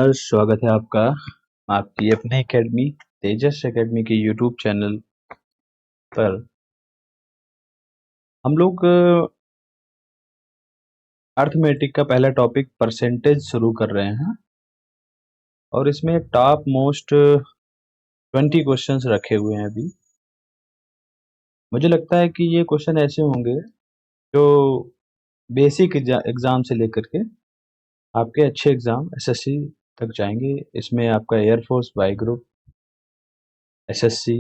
स्वागत है आपका आपकी अपने एकेडमी तेजस एकेडमी के यूट्यूब चैनल पर। हम लोग अर्थमेटिक का पहला टॉपिक परसेंटेज शुरू कर रहे हैं और इसमें टॉप मोस्ट 20 क्वेश्चंस रखे हुए हैं। अभी मुझे लगता है कि ये क्वेश्चन ऐसे होंगे जो बेसिक एग्जाम से लेकर के आपके अच्छे एग्जाम एसएससी तक जाएंगे। इसमें आपका एयरफोर्स, बाई ग्रुप, एसएससी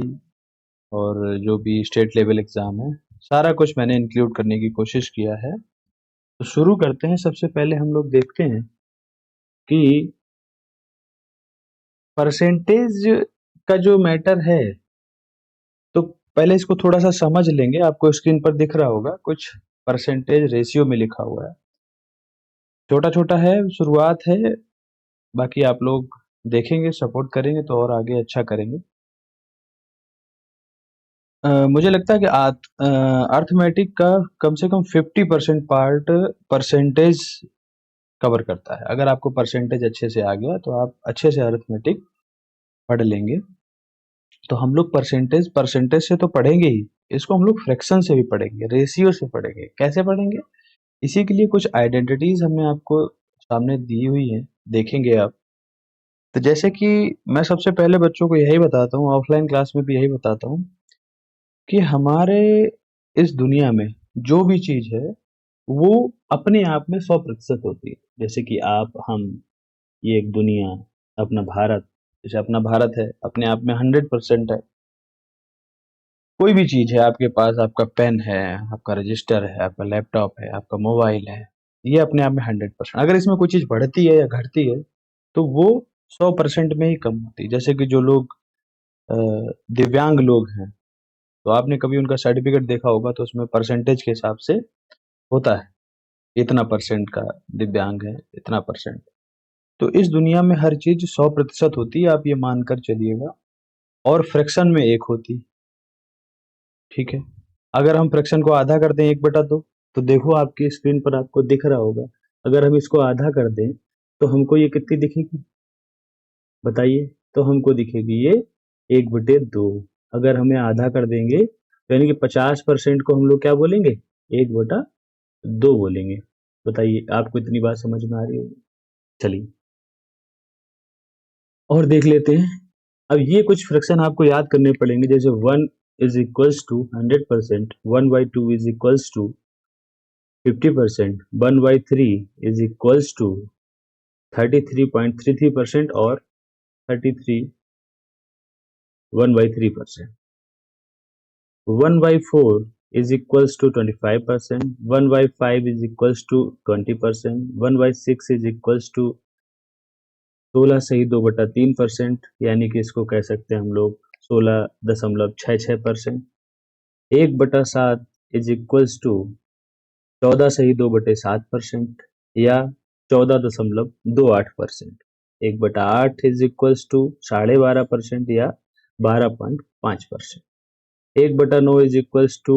और जो भी स्टेट लेवल एग्जाम है, सारा कुछ मैंने इंक्लूड करने की कोशिश किया है। तो शुरू करते हैं। सबसे पहले हम लोग देखते हैं कि परसेंटेज का जो मैटर है, तो पहले इसको थोड़ा सा समझ लेंगे। आपको स्क्रीन पर दिख रहा होगा कुछ परसेंटेज रेशियो में लिखा हुआ है, छोटा छोटा है, शुरुआत है। बाकी आप लोग देखेंगे, सपोर्ट करेंगे तो और आगे अच्छा करेंगे। मुझे लगता है कि अर्थमेटिक का कम से कम 50% पार्ट परसेंटेज कवर करता है। अगर आपको परसेंटेज अच्छे से आ गया तो आप अच्छे से अर्थमेटिक पढ़ लेंगे। तो हम लोग परसेंटेज परसेंटेज से तो पढ़ेंगे ही, इसको हम लोग फ्रैक्शन से भी पढ़ेंगे, रेशियो से पढ़ेंगे। कैसे पढ़ेंगे, इसी के लिए कुछ आइडेंटिटीज हमने आपको सामने दी हुई है, देखेंगे आप। तो जैसे कि मैं सबसे पहले बच्चों को यही बताता हूँ, ऑफलाइन क्लास में भी यही बताता हूँ कि हमारे इस दुनिया में जो भी चीज है वो अपने आप में 100% होती है। जैसे कि आप, हम, ये एक दुनिया, अपना भारत, जैसे अपना भारत है अपने आप में 100% है। कोई भी चीज है आपके पास, आपका पेन है, आपका रजिस्टर है, आपका लैपटॉप है, आपका मोबाइल है, ये अपने आप में 100%। अगर इसमें कोई चीज बढ़ती है या घटती है तो वो 100% में ही कम होती है। जैसे कि जो लोग अ, दिव्यांग लोग हैं, तो आपने कभी उनका सर्टिफिकेट देखा होगा तो उसमें परसेंटेज के हिसाब से होता है, इतना परसेंट का दिव्यांग है, इतना परसेंट। तो इस दुनिया में हर चीज 100% होती है, आप ये मानकर चलिएगा। और फ्रैक्शन में एक होती है, ठीक है। अगर हम फ्रैक्शन को आधा कर दें 1/2, तो देखो आपकी स्क्रीन पर आपको दिख रहा होगा। अगर हम इसको आधा कर दें तो हमको ये कितनी दिखेगी, बताइए। तो हमको दिखेगी ये 1/2। अगर हमें आधा कर देंगे तो यानी कि 50% को हम लोग क्या बोलेंगे, 1/2 बोलेंगे। बताइए, आपको इतनी बात समझ में आ रही होगी। चलिए और देख लेते हैं। अब ये कुछ फ्रैक्शन आपको याद करने पड़ेंगे, जैसे 1 is equals to 100%, 1/2 is equals to 50%, 1/3 is equals to 33.33% और 33 1/3%। 1/4 is equals to 25%, 1/5 is equals to 20%, 1/6 is equals to 16 सही 2/3%, यानी कि इसको कह सकते हैं हम लोग 16.66%। 1/7 इज इक्वल्स टू 14 सही 2/7% या 14.28%। 1/8 इज इक्वल्स टू 12.5% या 12.5%। 1/9 इज इक्वल्स टू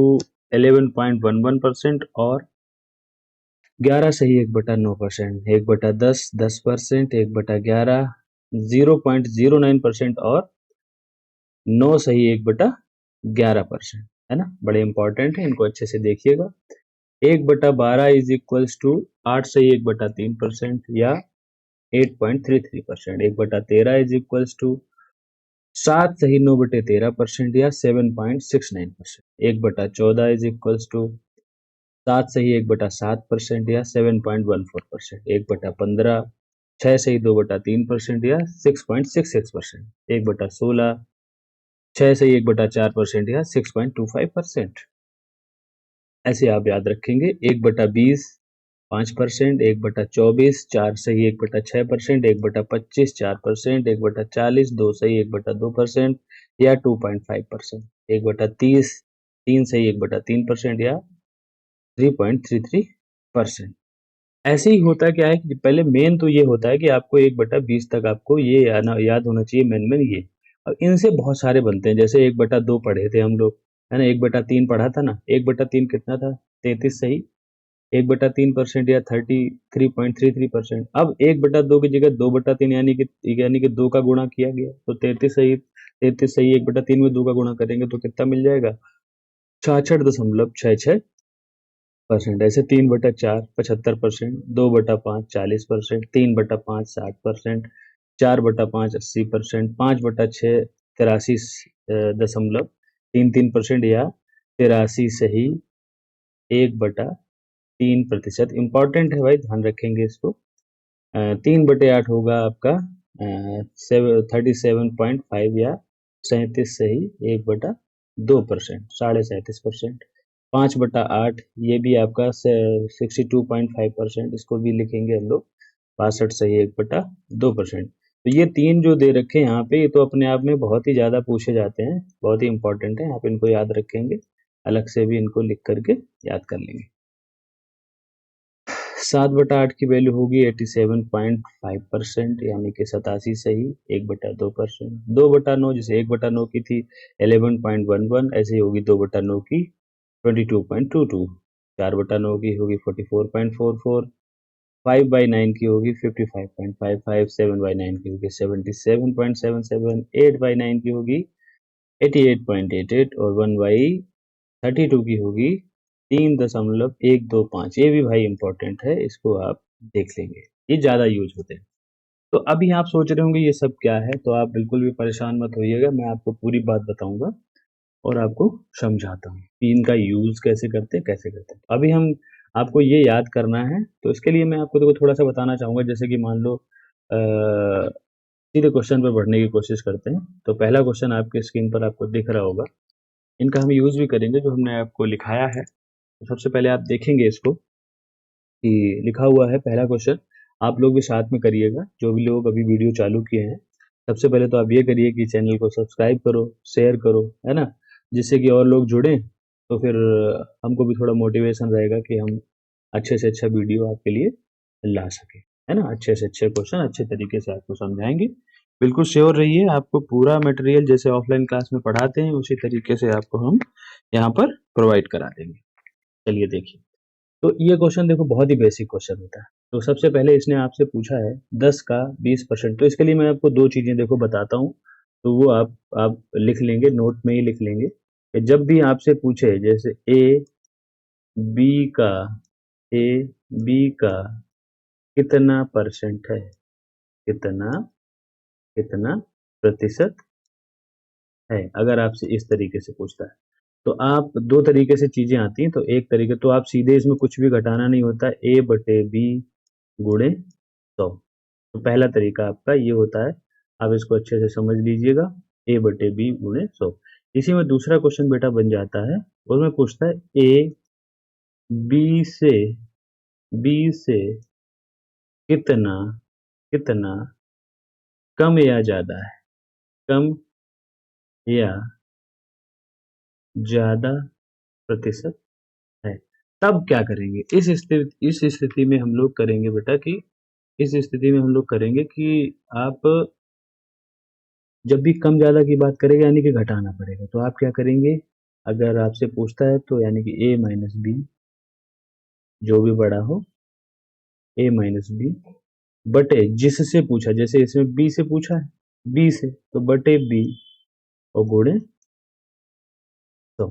11.11% और 11 सही 1/9%। 1/10 10%, 1/11 0.09% और 9 सही 1/11%, है ना। बड़े इंपॉर्टेंट है, इनको अच्छे से देखिएगा। 1/12 इज इक्वल्स टू 8 सही 1/3% या 8.33%। 1/13 इज इक्वल्स टू 7 सही 9/13% या 7.69%। 1/14 इज इक्वल्स टू 7 सही 1/7% या 7.14%। 1/15 6 सही 2/3% या 6.66%। 1/16 6 सही 1/4% या 6.25%। ऐसे आप याद रखेंगे। 1/20 5%, 1/24 4 सही 1/6%, 1/25 4%, 1/40 2 सही 1/2% या 2.5%। 1/30 3 सही 1/3% या 3.33%। ऐसे ही होता क्या है कि पहले मेन तो ये होता है कि आपको 1/20 तक आपको ये याद होना चाहिए, मेन ये। और इनसे बहुत सारे बनते हैं, जैसे 1/2 पढ़े थे हम लोग, है ना। 1/3 पढ़ा था ना, 1/3 कितना था, 33 सही 1/3% या 33.33%। अब 1/2 की जगह 2/3 यानी कि 2 का गुणा किया गया, तो 33 सही 1/3 में 2 का गुणा करेंगे तो कितना मिल जाएगा, 66.66%। ऐसे 3/4 75%, 2/5 40%, 3/5 60%, 4/5 80%, 5/6 83.33% या 83 सही 1/3%। इंपॉर्टेंट है भाई, ध्यान रखेंगे इसको। 3/8 होगा आपका 37.5 या 37 सही 1/2%, 37.5%। 5/8 ये भी आपका 62.5%, इसको भी लिखेंगे हम लोग 62 सही 1/2%। तो ये 3 जो दे रखे हैं यहाँ पे, ये तो अपने आप में बहुत ही ज़्यादा पूछे जाते हैं, बहुत ही इंपॉर्टेंट है, आप इनको याद रखेंगे, अलग से भी इनको लिख करके याद कर लेंगे। 7/8 की वैल्यू होगी 87.5%, यानी कि 87 सही 1/2%। 2/9 जैसे 1/9 की थी 11.11, ऐसे ही होगी 2/9 की 22.22। 4/9 की होगी 44.44। 5/9 की होगी 55.55। 7/9 की होगी 77.77। 8/9 की होगी 88.88 और 1/32 की होगी 3.125। ये भी भाई इंपॉर्टेंट है, इसको आप देख लेंगे, ये ज्यादा यूज होते हैं। तो अभी आप सोच रहे होंगे ये सब क्या है, तो आप बिल्कुल भी परेशान मत होइएगा, मैं आपको पूरी बात बताऊंगा और आपको समझाता हूँ कि इनका यूज कैसे करते हैं, कैसे करते हैं। अभी हम आपको ये याद करना है, तो इसके लिए मैं आपको देखो थोड़ा सा बताना चाहूंगा। जैसे कि मान लो सीधे क्वेश्चन पर बढ़ने की कोशिश करते हैं। तो पहला क्वेश्चन आपके स्क्रीन पर आपको दिख रहा होगा, इनका हम यूज भी करेंगे जो हमने आपको लिखाया है। तो सबसे पहले आप देखेंगे इसको कि लिखा हुआ है पहला क्वेश्चन, आप लोग भी साथ में करिएगा, जो भी लोग अभी वीडियो चालू किए हैं। सबसे पहले तो आप ये करिए कि चैनल को सब्सक्राइब करो, शेयर करो, है ना, जिससे कि और लोग जुड़ें, तो फिर हमको भी थोड़ा मोटिवेशन रहेगा कि हम अच्छे से अच्छा वीडियो आपके लिए ला सके, है ना, अच्छे से अच्छे क्वेश्चन अच्छे तरीके से आपको समझाएंगे। बिल्कुल श्योर रहिए, आपको पूरा मटेरियल जैसे ऑफलाइन क्लास में पढ़ाते हैं उसी तरीके से आपको हम यहाँ पर प्रोवाइड करा देंगे। चलिए देखिए, तो ये क्वेश्चन देखो बहुत ही बेसिक क्वेश्चन होता है। तो सबसे पहले इसने आपसे पूछा है 10 का 20%। तो इसके लिए मैं आपको दो चीजें देखो बताता हूँ, तो वो आप लिख लेंगे, नोट में ही लिख लेंगे कि जब भी आपसे पूछे, जैसे बी का ए बी का कितना परसेंट है, कितना कितना प्रतिशत है, अगर आपसे इस तरीके से पूछता है, तो आप दो तरीके से चीजें आती हैं। तो एक तरीके तो आप सीधे इसमें कुछ भी घटाना नहीं होता, A/B गुणे 100। तो पहला तरीका आपका ये होता है, आप इसको अच्छे से समझ लीजिएगा, A/B गुणे 100। इसी में दूसरा क्वेश्चन बेटा बन जाता है, उसमें पूछता है बी से बी से कितना कितना कम या ज्यादा है, कम या ज्यादा प्रतिशत है। तब क्या करेंगे, इस स्थिति में हम लोग करेंगे बेटा कि इस स्थिति में हम लोग करेंगे कि आप जब भी कम ज्यादा की बात करेंगे यानी कि घटाना पड़ेगा, तो आप क्या करेंगे, अगर आपसे पूछता है तो यानी कि A-B जो भी बड़ा हो, A-B बटे जिससे पूछा, जैसे इसमें बी से पूछा है, बी से तो बटे बी और गुणे 100।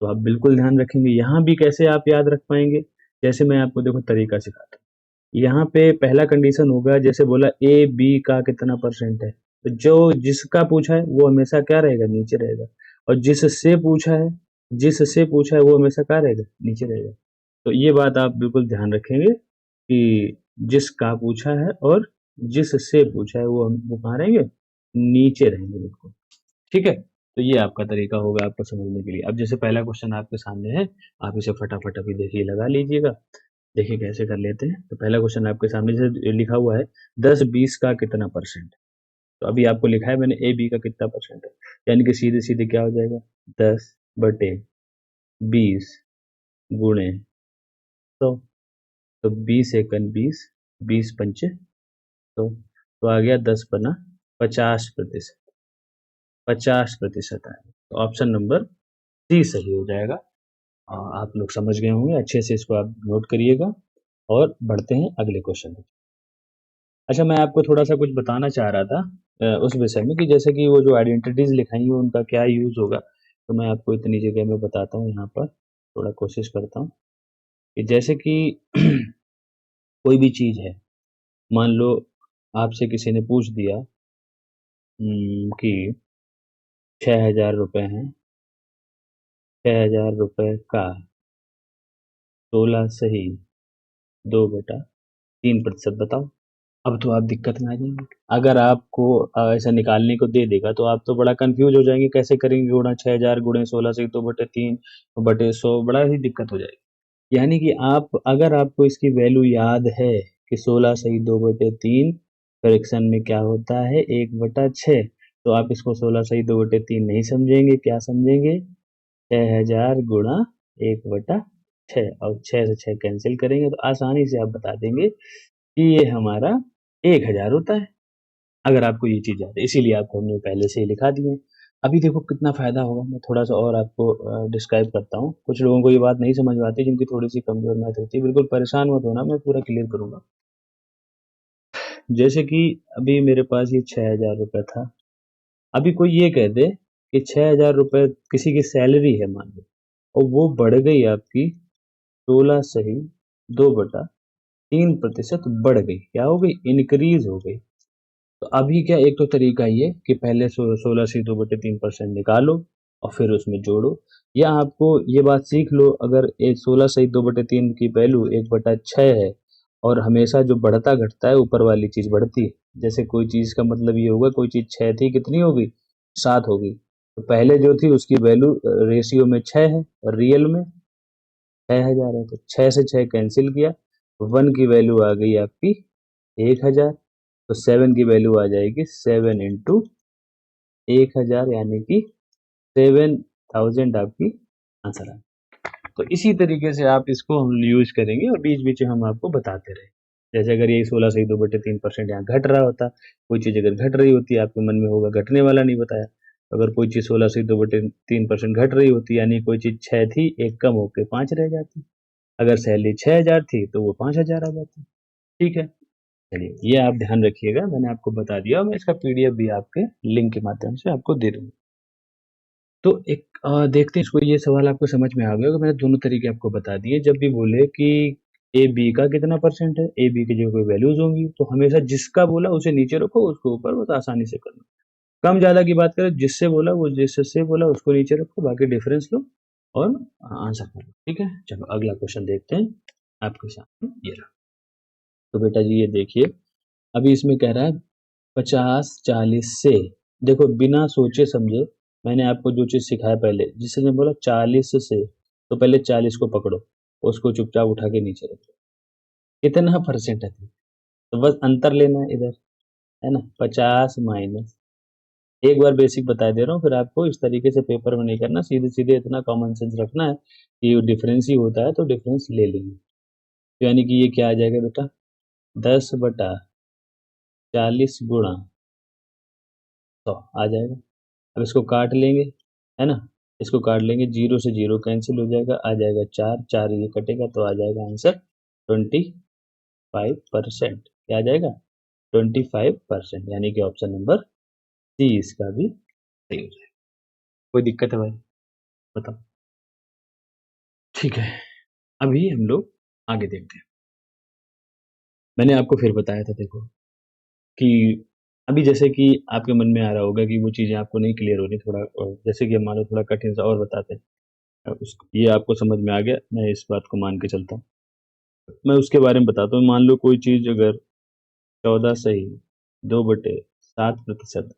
तो आप बिल्कुल ध्यान रखेंगे। यहाँ भी कैसे आप याद रख पाएंगे, जैसे मैं आपको देखो तरीका सिखाता हूँ। यहाँ पे पहला कंडीशन होगा, जैसे बोला A/B का कितना परसेंट है, तो जो जिसका पूछा है वो हमेशा क्या रहेगा, नीचे रहेगा। और जिससे पूछा है वो हमेशा क्या रहेगा, नीचे रहेगा। तो ये बात आप बिल्कुल ध्यान रखेंगे कि जिसका पूछा है और जिससे पूछा है वो कहाँ रहेंगे, नीचे रहेंगे बिल्कुल। ठीक है, तो ये आपका तरीका होगा आपको समझने के लिए। अब जैसे पहला क्वेश्चन आपके सामने है, आप इसे फटाफट अभी देखिए लगा लीजिएगा। देखिए कैसे कर लेते हैं। तो पहला क्वेश्चन आपके सामने से लिखा हुआ है 10-20 का कितना परसेंट। तो अभी आपको लिखा है मैंने A/B का कितना परसेंट है, यानी कि सीधे सीधे क्या हो जाएगा, 10/20 गुणे 100। तो 20 × 20, 20×5 100, तो आ गया 10×, 50%। 50% आएगा, तो ऑप्शन नंबर सी सही हो जाएगा। आप लोग समझ गए होंगे, अच्छे से इसको आप नोट करिएगा और बढ़ते हैं अगले क्वेश्चन में। अच्छा, मैं आपको थोड़ा-सा कुछ बताना चाह रहा था उस विषय में कि जैसे कि वो जो आइडेंटिटीज़ लिखाई हैं उनका क्या यूज़ होगा, तो मैं आपको इतनी जगह में बताता हूँ यहाँ पर, थोड़ा कोशिश करता हूँ कि जैसे कि कोई भी चीज़ है, मान लो आपसे किसी ने पूछ दिया कि 6,000 रुपए हैं, 6,000 रुपए का 16 सही 2/3% बताओ। अब तो आप दिक्कत में आ जाएँगे। अगर आपको ऐसा निकालने को दे देगा तो आप तो बड़ा कन्फ्यूज़ हो जाएँगे, कैसे करेंगे गुणा 6,000 गुणे 16 से 2/3 बटे 100, बड़ा ही दिक्कत हो जाएगी। यानी कि आप अगर आपको इसकी वैल्यू याद है कि 16 सही 2/3 फ्रैक्शन में क्या होता है 1/6, तो आप इसको 16 सही 2/3 नहीं समझेंगे, क्या समझेंगे? 6,000 गुणा 1/6 और 6 से 6 कैंसिल करेंगे तो आसानी से आप बता देंगे कि ये हमारा 1,000 होता है, अगर आपको ये चीज़ याद है। इसीलिए आपको हमने पहले से ही लिखा दिए हैं। अभी देखो कितना फ़ायदा होगा, मैं थोड़ा-सा और आपको डिस्क्राइब करता हूँ। कुछ लोगों को ये बात नहीं समझ में आती, जिनकी थोड़ी-सी कमज़ोर मैथ होती है। बिल्कुल परेशान मत होना, मैं पूरा क्लियर करूँगा। जैसे कि अभी मेरे पास ये 6,000 रुपए था। अभी कोई ये कह दे कि 6,000 रुपए किसी की सैलरी है मान लो, और वो बढ़ गई आपकी 16 सही 2/3% बढ़ गई। क्या हो गई? इंक्रीज़ हो गई। तो अभी क्या, एक तो तरीका ये कि पहले 16 से 2/3% निकालो और फिर उसमें जोड़ो, या आपको ये बात सीख लो, अगर एक 16 से 2/3 की वैल्यू 1/6 है और हमेशा जो बढ़ता घटता है ऊपर वाली चीज बढ़ती है। जैसे कोई चीज का मतलब ये होगा, कोई चीज 6 थी, कितनी हो गई? 7 हो गई। तो पहले जो थी उसकी वैल्यू रेशियो में 6 है और रियल में 6,000 है, तो 6 से 6 कैंसिल किया, 1 की वैल्यू आ गई आपकी 1,000। तो 7 की वैल्यू आ जाएगी 7 इंटू 1,000, यानी कि 7,000 आपकी आंसर है। तो इसी तरीके से आप इसको हम यूज करेंगे और बीच बीच में हम आपको बताते रहे। जैसे अगर ये 16 से 2/3% यहाँ घट रहा होता, कोई चीज अगर घट रही होती, आपके मन में होगा घटने वाला नहीं बताया। अगर कोई चीज 16 से 2/3% घट रही होती, यानी कोई चीज 6 थी, एक कम होकर 5 रह जाती। अगर सैलरी 6,000 थी तो वो 5,000 आ जाती। ठीक है, चलिए ये आप ध्यान रखिएगा, मैंने आपको बता दिया और मैं इसका पीडीएफ भी आपके लिंक के माध्यम से आपको दे दूंगा। तो एक देखते हैं इसको, ये सवाल आपको समझ में आ गया होगा। मैंने दोनों तरीके आपको बता दिए। जब भी बोले कि ए बी का कितना परसेंट है, ए बी की जो कोई वैल्यूज होंगी, तो हमेशा जिसका बोला उसे नीचे रखो, उसको ऊपर, बस आसानी से करना। कम ज्यादा की बात करें, जिससे बोला वो जिससे बोला उसको नीचे रखो, बाकी डिफरेंस लो और आंसर करो। ठीक है, चलो अगला क्वेश्चन देखते हैं आपके सामने ये रहा। तो बेटा जी ये देखिए, अभी इसमें कह रहा है 50-40 से, देखो बिना सोचे समझे मैंने आपको जो चीज सिखाया पहले, जिससे मैं बोला 40 से, तो पहले 40 को पकड़ो, उसको चुपचाप उठा के नीचे रखो। कितना परसेंट है? तो बस अंतर लेना है इधर, है ना, 50 माइनस, एक बार बेसिक बता दे रहा हूँ, फिर आपको इस तरीके से पेपर में नहीं करना, सीधे सीधे इतना कॉमन सेंस रखना है कि डिफरेंस ही होता है तो डिफरेंस ले लेंगे। तो यानी कि ये क्या आ जाएगा बेटा, 10/40 गुणा 100 आ जाएगा। अब इसको काट लेंगे, है ना, इसको काट लेंगे, जीरो से जीरो कैंसिल हो जाएगा, आ जाएगा 4, 4 ये कटेगा तो आ जाएगा आंसर 25%। क्या आ जाएगा? 25%, यानी कि ऑप्शन नंबर सी इसका भी सही हो जाएगा। कोई दिक्कत है भाई? बताओ। ठीक है, अभी हम लोग आगे देखते हैं। मैंने आपको फिर बताया था, देखो कि अभी जैसे कि आपके मन में आ रहा होगा कि वो चीजें आपको नहीं क्लियर हो रही, थोड़ा जैसे कि मान लो थोड़ा कठिन सा और बताते हैं। ये आपको समझ में आ गया, मैं इस बात को मान के चलता हूँ। मैं उसके बारे में बताता हूँ। मान लो कोई चीज अगर 14 सही 2/7%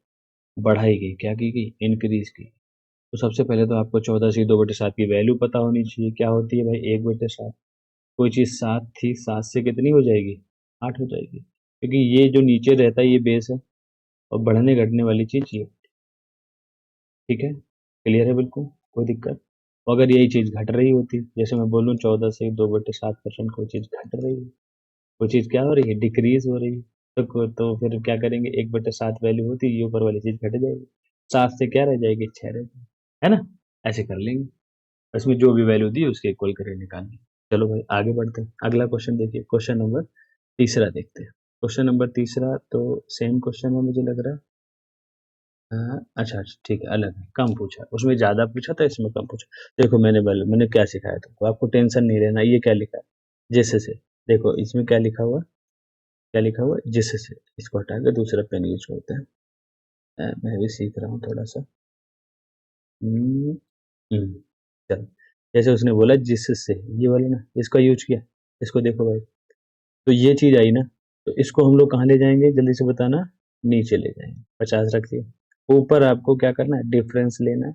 बढ़ाई गई, क्या की गई? इंक्रीज की। तो सबसे पहले तो आपको 14 सही 2/7 की वैल्यू पता होनी चाहिए, क्या होती है भाई? 1/7। कोई चीज 7 थी, 7 से कितनी हो जाएगी? 8 हो जाएगी, क्योंकि ये जो नीचे रहता है ये बेस है, और बढ़ने घटने वाली चीज ये। ठीक है, क्लियर है बिल्कुल, कोई दिक्कत? तो अगर यही चीज घट रही होती, जैसे मैं बोलूँ 14 से 2/7%, कोई चीज घट रही है, कोई चीज क्या हो रही है? डिक्रीज हो रही है, तो फिर क्या करेंगे? 1/7 वैल्यू होती है, ये ऊपर वाली चीज घट जाएगी, 7 से क्या रह जाएगी? 6 रह जाएगी, है ना? ऐसे कर लेंगे। इसमें जो भी वैल्यू दी उसके इक्वल करके निकालनी। चलो भाई आगे बढ़ते हैं, अगला क्वेश्चन देखिए, क्वेश्चन नंबर तीसरा देखते हैं। क्वेश्चन नंबर तीसरा तो सेम क्वेश्चन है मुझे लग रहा है। अच्छा अच्छा ठीक है, अलग है, कम पूछा, उसमें ज्यादा पूछा था, इसमें कम पूछा। देखो मैंने क्या सिखाया तुमको, आपको टेंशन नहीं लेना। ये क्या लिखा है, जिससे, देखो इसमें क्या लिखा हुआ, क्या लिखा हुआ, जिससे, इसको हटा के दूसरा पेन यूज करते हैं। मैं भी सीख रहा हूँ थोड़ा सा। हम्म, हम्म, चलो, जैसे उसने बोला जिससे, ये वाला ना, इसका यूज किया, इसको देखो भाई, तो ये चीज आई ना, तो इसको हम लोग कहाँ ले जाएंगे, जल्दी से बताना। नीचे ले जाएंगे, 50 रख दिया। ऊपर आपको क्या करना है, डिफरेंस लेना है।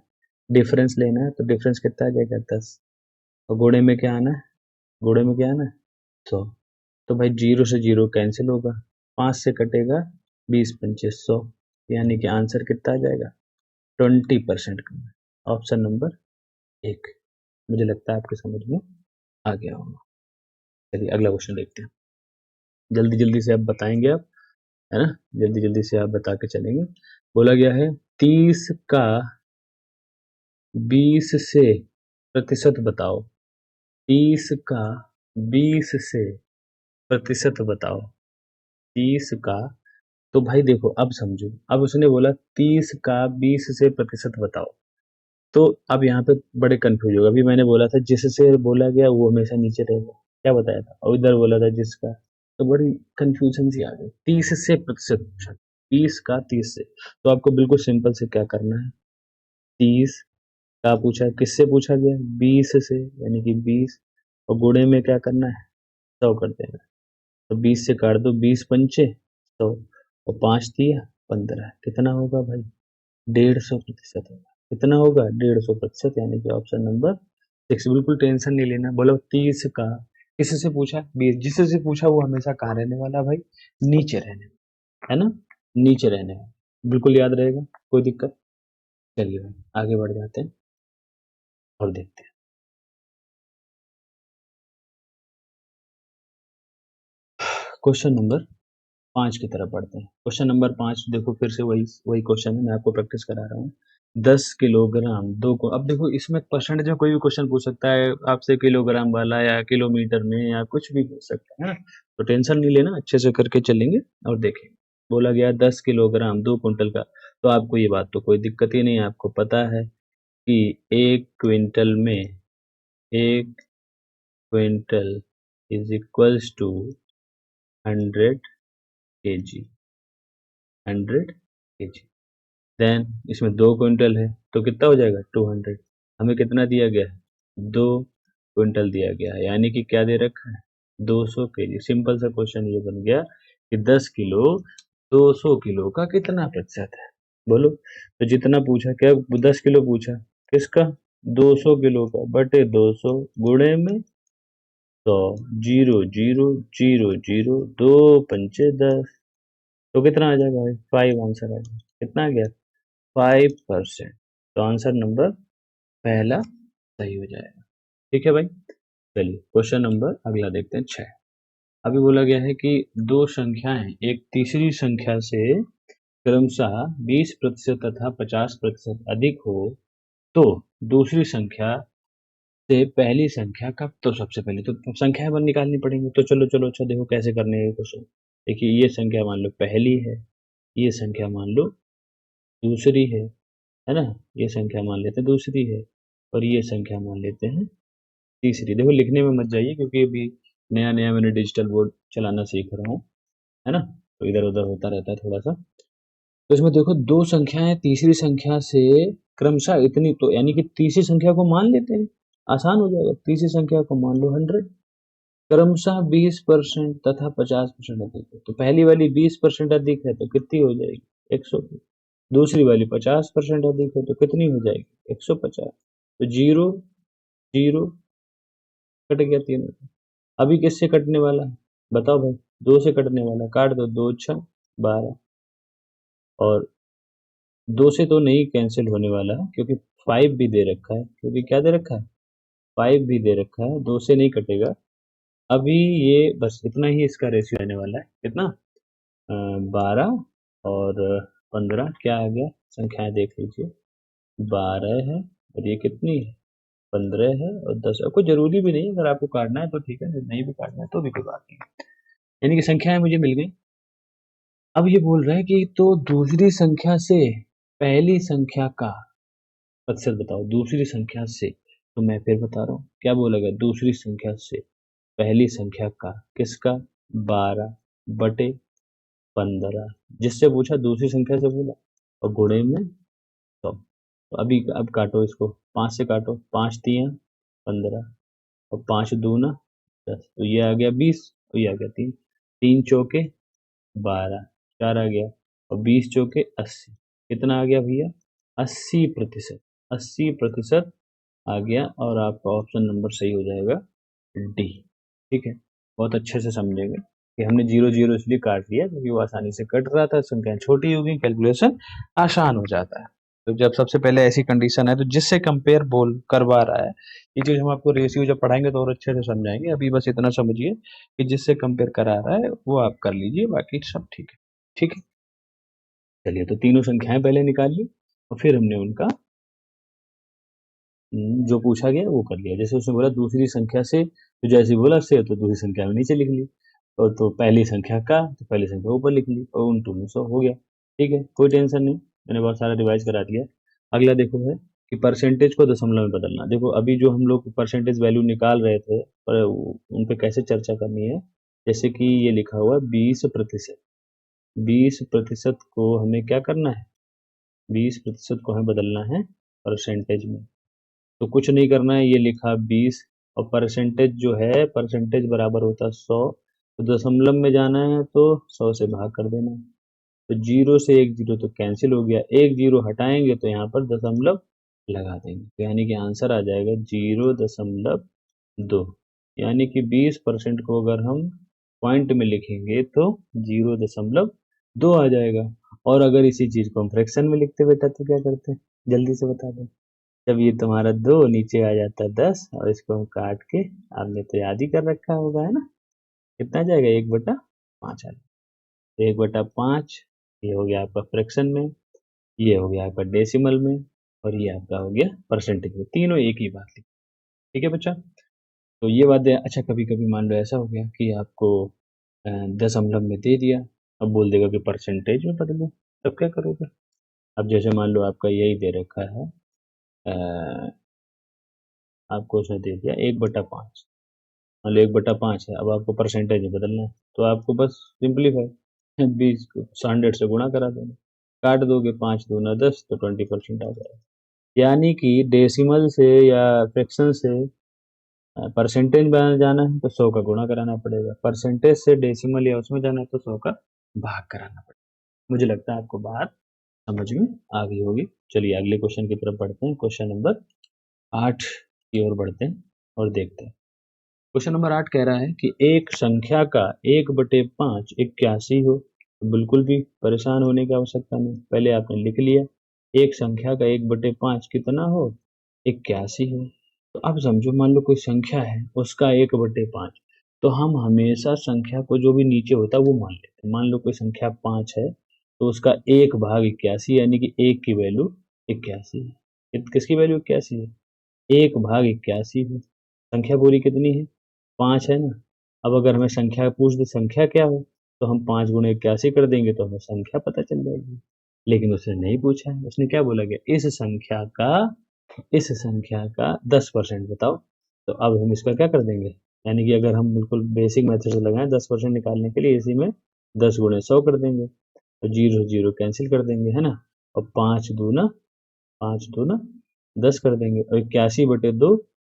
डिफरेंस लेना है तो डिफरेंस कितना आ जाएगा, 10। तो गुणे में क्या आना है, गुणे में क्या आना है, 100। तो भाई जीरो से जीरो कैंसिल होगा, 5 से कटेगा 20 पंचे 100, यानी कि आंसर कितना आ जाएगा, 20% कम है। ऑप्शन नंबर एक। मुझे लगता है आपके समझ में आ गया होगा। चलिए अगला क्वेश्चन देखते हैं, जल्दी जल्दी से आप बताएंगे आप, है ना, जल्दी जल्दी से आप बता के चलेंगे। बोला गया है 30 का 20 से प्रतिशत बताओ, 30 का 20 से प्रतिशत बताओ, 30 का, तो भाई देखो अब समझो, अब उसने बोला 30 का 20 से प्रतिशत बताओ, तो अब यहाँ पे बड़े कंफ्यूज होगा। अभी मैंने बोला था जिससे बोला गया वो हमेशा नीचे रहेगा, क्या बताया था, और इधर बोला था जिसका, तो बड़ी कंफ्यूजन सी आ गई। 30 से प्रतिशत पूछा, 20 का 30 से, तो आपको बिल्कुल सिंपल से क्या करना है, 30 का पूछा, किससे पूछा गया, 20 से, यानी कि 20, और गुणे में क्या करना है, 100 कर देना। तो 20 से काट दो, 20 पंचे 100, और 5 दिया 15, कितना होगा भाई, 150% होगा। कितना होगा, 150%, यानी कि ऑप्शन नंबर 6। बिल्कुल टेंशन नहीं लेना। बोलो 30 का, किससे पूछा, 20, जिससे पूछा वो हमेशा कहाँ रहने वाला भाई, नीचे रहने वाला, है ना, नीचे रहने वाला, बिल्कुल याद रहेगा, कोई दिक्कत। चलिए भाई आगे बढ़ जाते हैं और देखते हैं। क्वेश्चन नंबर 5 की तरफ बढ़ते हैं। क्वेश्चन नंबर 5 देखो, फिर से वही वही क्वेश्चन है, मैं आपको प्रैक्टिस करा रहा हूँ। 10 किलोग्राम दो को, अब देखो इसमें परसेंटेज में कोई भी क्वेश्चन पूछ सकता है आपसे, किलोग्राम वाला या किलोमीटर में या कुछ भी पूछ सकता है ना, तो टेंशन नहीं लेना, अच्छे से करके चलेंगे और देखेंगे। बोला गया 10 किलोग्राम 2 कुंटल का, तो आपको ये बात तो कोई दिक्कत ही नहीं है, आपको पता है कि 1 क्विंटल में, 1 quintal is equals to 100 kg, 100 kg। Then इसमें 2 क्विंटल है तो कितना हो जाएगा, 200। हमें कितना दिया गया है, 2 क्विंटल दिया गया है, यानी कि क्या दे रखा है, 200 kg। सिंपल सा क्वेश्चन ये बन गया कि 10 किलो 200 किलो का कितना प्रतिशत है, बोलो। तो जितना पूछा, क्या 10 किलो पूछा, किसका, 200 किलो का, बटे 200, गुणे में 100, जीरो जीरो जीरो जीरो, दो पंचे 10, तो कितना आ जाएगा भाई, 5 आंसर आ जाएगा। कितना आ गया, 5%। तो आंसर नंबर पहला सही हो जाएगा। ठीक है भाई, चलिए क्वेश्चन नंबर अगला देखते हैं, 6। अभी बोला गया है कि दो संख्याएं एक तीसरी संख्या से क्रमशः 20% तथा 50% अधिक हो, तो दूसरी संख्या से पहली संख्या का, तो सबसे पहले तो संख्या बन निकालनी पड़ेंगी। तो चलो चलो, अच्छा देखो कैसे करने हैं क्वेश्चन। देखिए ये संख्या मान लो पहली है, ये संख्या मान लो दूसरी है ना, ये संख्या मान लेते हैं दूसरी है, और ये संख्या मान लेते हैं तीसरी। देखो लिखने में मत जाइए, क्योंकि अभी नया नया मैंने डिजिटल बोर्ड चलाना सीख रहा हूँ, है ना, तो इधर उधर होता रहता है थोड़ा सा। तो इसमें देखो दो संख्याएं तीसरी संख्या से क्रमशः इतनी, तो यानी कि तीसरी संख्या को मान लेते हैं, आसान हो जाएगा। तीसरी संख्या को मान लो 100, क्रमशः 20% तथा 50% अधिक है, तो पहली वाली 20% अधिक है तो कितनी हो जाएगी, 100। दूसरी वाली 50% अधिक है तो कितनी हो जाएगी, 150। तो जीरो जीरो कट गया तीनों। अभी किससे कटने वाला है, बताओ भाई, 2 से कटने वाला, काट दो, 2 6 12, और 2 से तो नहीं कैंसिल होने वाला है, क्योंकि 5 भी दे रखा है, क्योंकि क्या दे रखा है, 5 भी दे रखा है, 2 से नहीं कटेगा। अभी ये बस इतना ही इसका रेशियो रहने वाला है, कितना, 12 और 15, क्या आ गया, संख्याएं देख लीजिए, 12 है, और ये कितनी है, 15 है और 10 है। कोई जरूरी भी नहीं, अगर आपको काटना है तो ठीक है, नहीं भी काटना है तो भी कोई बात नहीं। यानी कि संख्याएं मुझे मिल गई। अब ये बोल रहा है कि तो दूसरी संख्या से पहली संख्या का प्रतिशत बताओ। दूसरी संख्या से, तो मैं फिर बता रहा हूँ क्या बोलेगा, दूसरी संख्या से पहली संख्या का, किसका, 12/15। जिससे पूछा दूसरी संख्या से बोला, और गुणे में 100। तो अभी अब काटो इसको, 5 से काटो, 5 तियां 15 और 5 दूना 10, तो ये आ गया 20 और ये आ गया 3। 3 चौके 12, 4 आ गया और 20 चौके 80। कितना आ गया भैया, 80%। 80% आ गया और आपका ऑप्शन नंबर सही हो जाएगा डी। ठीक है, बहुत अच्छे से समझेंगे कि हमने 0 0 इसलिए काट लिया क्योंकि वो आसानी से कट रहा था, संख्याएं छोटी हो गई, कैलकुलेशन आसान हो जाता है। तो जब सबसे पहले ऐसी कंडीशन है तो जिससे कंपेयर बोल करवा रहा है, ये चीज हम आपको रेशियो जब पढ़ाएंगे तो और अच्छे से समझाएंगे। अभी बस इतना समझिए कि जिससे कंपेयर करा रहा है वो आप कर लीजिए, बाकी सब ठीक है। ठीक है, चलिए तो तीनों संख्याएं पहले निकाल ली और फिर हमने उनका जो पूछा गया वो कर लिया। जैसे उसने बोला दूसरी संख्या से, तो जैसे बोला से, तो दूसरी संख्या में नीचे लिख ली। तो पहली संख्या का, तो पहली संख्या ऊपर लिख ली और उन 2 में 100 हो गया। ठीक है, कोई टेंशन नहीं, मैंने बहुत सारा रिवाइज करा दिया। अगला देखो है कि परसेंटेज को दशमलव में बदलना। देखो अभी जो हम लोग परसेंटेज वैल्यू निकाल रहे थे, पर उन पे कैसे चर्चा करनी है। जैसे कि ये लिखा हुआ 20%। 20% को हमें क्या करना है, 20% को हमें बदलना है परसेंटेज में। तो कुछ नहीं करना है, ये लिखा 20 और परसेंटेज जो है, परसेंटेज बराबर होता है 100। तो दशमलव में जाना है तो 100 से भाग कर देना है। तो 0 से 1 जीरो तो कैंसिल हो गया, 1 जीरो हटाएंगे तो यहाँ पर दशमलव लगा देंगे, तो यानी कि आंसर आ जाएगा 0.2। यानी कि 20% को अगर हम पॉइंट में लिखेंगे तो 0.2 आ जाएगा। और अगर इसी चीज को हम फ्रैक्शन में लिखते बेटा तो क्या करते हैं, जल्दी से बता दो। जब ये तुम्हारा 2 नीचे आ जाता है 10 और इसको हम काट के, आपने तो याद ही कर रखा होगा है ना, कितना आ जाएगा, 1/5 आ जाएगा। तो 1/5 ये हो गया आपका फ्रैक्शन में, ये हो गया आपका डेसिमल में, और ये आपका हो गया परसेंटेज में। तीनों एक ही बात लिखी। ठीक है बच्चा, तो ये बात है। अच्छा कभी कभी मान लो ऐसा हो गया कि आपको दशमलव में दे दिया, अब बोल देगा कि परसेंटेज में बदलो, तब क्या करोगे। अब जैसे मान लो आपका यही दे रखा है, आपको उसने दे दिया 1/5, मान लो 1/5 है, अब आपको परसेंटेज में बदलना है, तो आपको बस सिंपलीफाई 20 को 100 से गुणा करा देना, काट दोगे, 5 दूना 10, तो 20% आ जाएगा। यानी कि डेसिमल से या फ्रैक्शन से परसेंटेज में जाना है तो 100 का गुणा कराना पड़ेगा, परसेंटेज से डेसिमल या उसमें जाना है तो 100 का भाग कराना पड़ेगा। मुझे लगता है आपको बात समझ में आ गई होगी। चलिए अगले क्वेश्चन की तरफ बढ़ते हैं, क्वेश्चन नंबर 8 की ओर बढ़ते हैं और देखते हैं। क्वेश्चन नंबर 8 कह रहा है कि एक संख्या का 1/5 81 हो। तो बिल्कुल भी परेशान होने की आवश्यकता नहीं, पहले आपने लिख लिया एक संख्या का 1/5 कितना हो, 81 हो। तो अब समझो मान लो कोई संख्या है उसका 1/5, तो हम हमेशा संख्या को जो भी नीचे होता है वो मान लेते हैं। मान लो कोई संख्या 5 है तो उसका 1/81 यानी कि 1 की वैल्यू 81 है। किसकी वैल्यू 81 है, 1/81 है। संख्या पूरी कितनी है, 5 है ना। अब अगर हमें संख्या पूछ दे संख्या क्या हो, तो हम 5 गुणे 81 कर देंगे तो हमें संख्या पता चल जाएगी। लेकिन उसने नहीं पूछा है, उसने क्या बोला गया, इस संख्या का 10% बताओ। तो अब हम इसका क्या कर देंगे, यानी कि अगर हम बिल्कुल बेसिक मेथड से लगाएं 10% निकालने के लिए, इसी में 10 गुणे 100 कर देंगे, तो 0 0 कैंसिल कर देंगे है ना, और 5 दूना 10 कर देंगे, और 81/2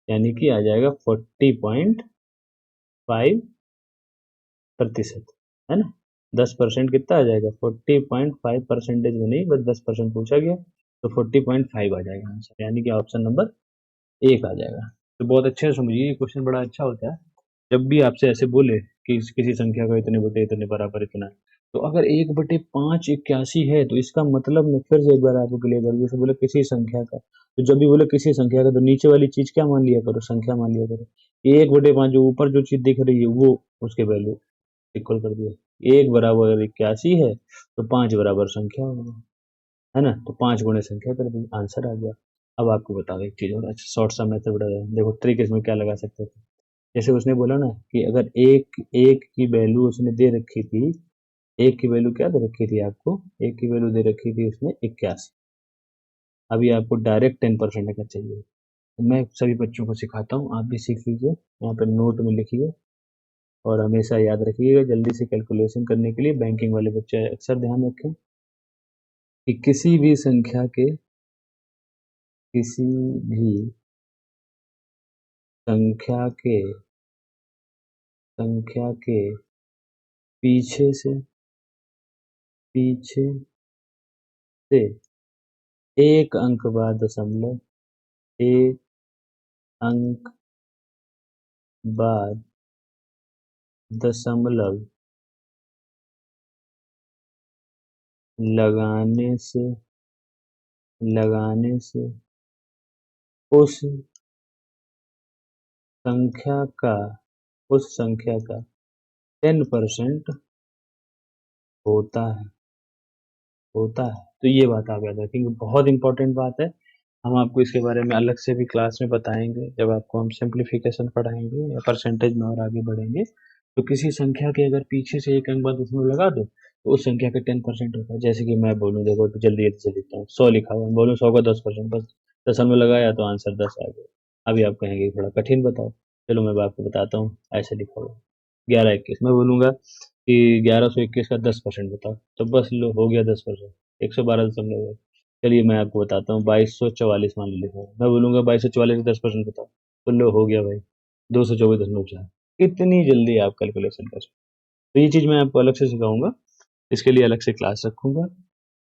यानी कि आ जाएगा 40.5%, है ना। 10% कितना आ जाएगा, 40.5%। में नहीं, बस 10% पूछा गया तो 40.5 आ जाएगा आंसर, यानी कि ऑप्शन नंबर 1 आ जाएगा। तो बहुत अच्छे से समझिए, ये क्वेश्चन बड़ा अच्छा होता है। जब भी आपसे ऐसे बोले कि किसी संख्या का इतने बटे इतने बराबर इतना, तो अगर 1/5 81 है तो इसका मतलब मैं फिर से एक बार आपको क्लियर कर, जैसे बोले किसी संख्या का, तो जब भी बोले किसी संख्या का तो नीचे वाली चीज क्या मान लिया करो, संख्या मान लिया करो। 1/5 जो ऊपर जो चीज दिख रही है वो उसके वैल्यू इक्वल कर दिया। 1 बराबर 81 है तो 5 बराबर संख्या होगा, है ना, तो 5 गुणे संख्या कर दी, आंसर आ गया। अब आपको बताओ एक चीज़ और, अच्छा शॉर्ट सा मेथड बता रहा हूँ। देखो ट्रिक इसमें क्या लगा सकते थे, जैसे उसने बोला ना कि अगर एक एक की वैल्यू उसने दे रखी थी, एक की वैल्यू क्या दे रखी थी आपको, एक की वैल्यू दे रखी थी उसने 81। अभी आपको डायरेक्ट 10% का चाहिए, तो मैं सभी बच्चों को सिखाता हूँ, आप भी सीख लीजिए, यहाँ पर नोट में लिखिए और हमेशा याद रखिएगा। जल्दी से कैलकुलेशन करने के लिए बैंकिंग वाले बच्चे अक्सर ध्यान रखें कि किसी भी संख्या के संख्या के पीछे से एक अंक बाद दशमलव, एक अंक बाद दशमलव लगाने से उस संख्या का उस संख्या का 10% होता है होता है। तो ये बात आप याद रखेंगे, बहुत इंपॉर्टेंट बात है। हम आपको इसके बारे में अलग से भी क्लास में बताएंगे, जब आपको हम सिंप्लीफिकेशन पढ़ाएंगे या परसेंटेज में और आगे बढ़ेंगे। तो किसी संख्या के अगर पीछे से एक अंक बाद उसमें लगा दो तो उस संख्या का 10% होता है। जैसे कि मैं बोलूँ, देखो तो जल्दी जल्दी से लिखता हूँ, 100 लिखा हुआ, बोलूँ 100 का 10%, बस दशमलव लगाया तो आंसर 10 आ गया। अभी आप कहेंगे थोड़ा कठिन बताओ, चलो मैं आपको बताता हूँ, ऐसे लिखा हुआ 1121, मैं बोलूंगा कि 1121 का 10% बताओ, तो बस लो हो गया 10%, 112 दशमलव। चलिए मैं आपको बताता हूँ, 2244 मान लीजिए, मैं बोलूंगा 2244 का 10% बताओ, तो लो हो गया भाई 224.4। कितनी जल्दी आप कैलकुलेशन कर सकते। तो ये चीज़ मैं आपको अलग से सिखाऊंगा, इसके लिए अलग से क्लास रखूंगा,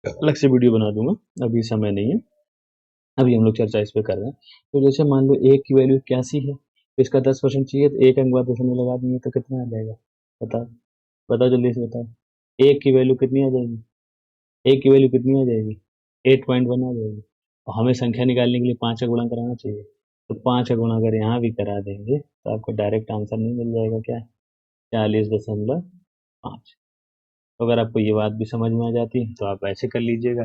अलग से वीडियो बना दूंगा, अभी समय नहीं है, अभी हम लोग चर्चा इस पे कर रहे हैं। तो जैसे मान लो एक की वैल्यू 81 है, तो इसका 10% चाहिए, तो एक अंक बाद दशमलव लगा देंगे तो कितना आ जाएगा, बताओ, बताओ जल्दी से बताओ। एक की वैल्यू कितनी आ जाएगी, एक की वैल्यू कितनी आ जाएगी, 8.1 आ जाएगी। और हमें संख्या निकालने के लिए 5 का गुणा कराना चाहिए, तो 5 का गुणा अगर यहाँ भी करा देंगे तो आपको डायरेक्ट आंसर नहीं मिल जाएगा, क्या, 40.5। तो अगर आपको ये बात भी समझ में आ जाती है तो आप ऐसे कर लीजिएगा।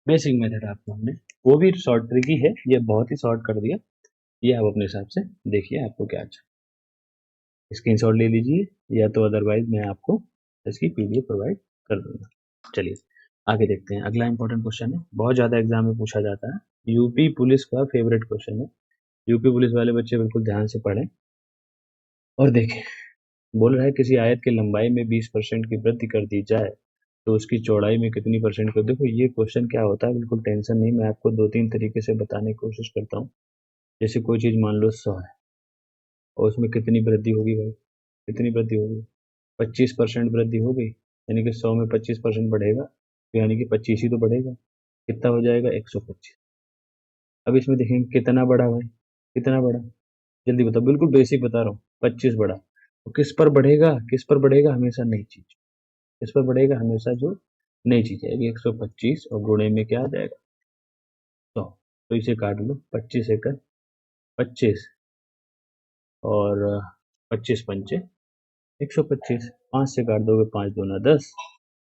बेसिक मेथड आपको हमने, वो भी शॉर्ट ट्रिक ही है, ये बहुत ही शॉर्ट कर दिया। ये आप अपने हिसाब से देखिए आपको क्या अच्छा, स्क्रीनशॉट ले लीजिए, या तो अदरवाइज मैं आपको इसकी पीडीएफ प्रोवाइड कर दूंगा। चलिए आगे देखते हैं, अगला इंपॉर्टेंट क्वेश्चन है, बहुत ज़्यादा एग्जाम में पूछा जाता है, यूपी पुलिस का फेवरेट क्वेश्चन है। यूपी पुलिस वाले बच्चे बिल्कुल ध्यान से पढ़ें और देखें। बोल रहा है किसी आयत की लंबाई में 20% की वृद्धि कर दी जाए तो उसकी चौड़ाई में कितनी परसेंट कर। देखो ये क्वेश्चन क्या होता है, बिल्कुल टेंशन नहीं, मैं आपको 2-3 तरीके से बताने की कोशिश करता हूँ। जैसे कोई चीज़ मान लो 100 है और उसमें कितनी वृद्धि होगी भाई, कितनी वृद्धि होगी, 25% वृद्धि हो गई, यानी कि 100 में 25% बढ़ेगा, तो यानी कि 25 ही तो बढ़ेगा, कितना हो जाएगा, 125। अब इसमें देखेंगे कितना बढ़ा भाई, कितना बढ़ा, जल्दी बताओ, बिल्कुल बेसिक बता रहा हूँ, 25 बढ़ा, तो किस पर बढ़ेगा, किस पर बढ़ेगा, हमेशा नई चीज, किस पर बढ़ेगा, हमेशा जो नई चीज आएगी, 125 और गुणे में क्या आ जाएगा, 100। तो इसे काट लो, 25 एकड़ 25 और 25 पंचे 125, 5 से काट दोगे, 5 दूना 10,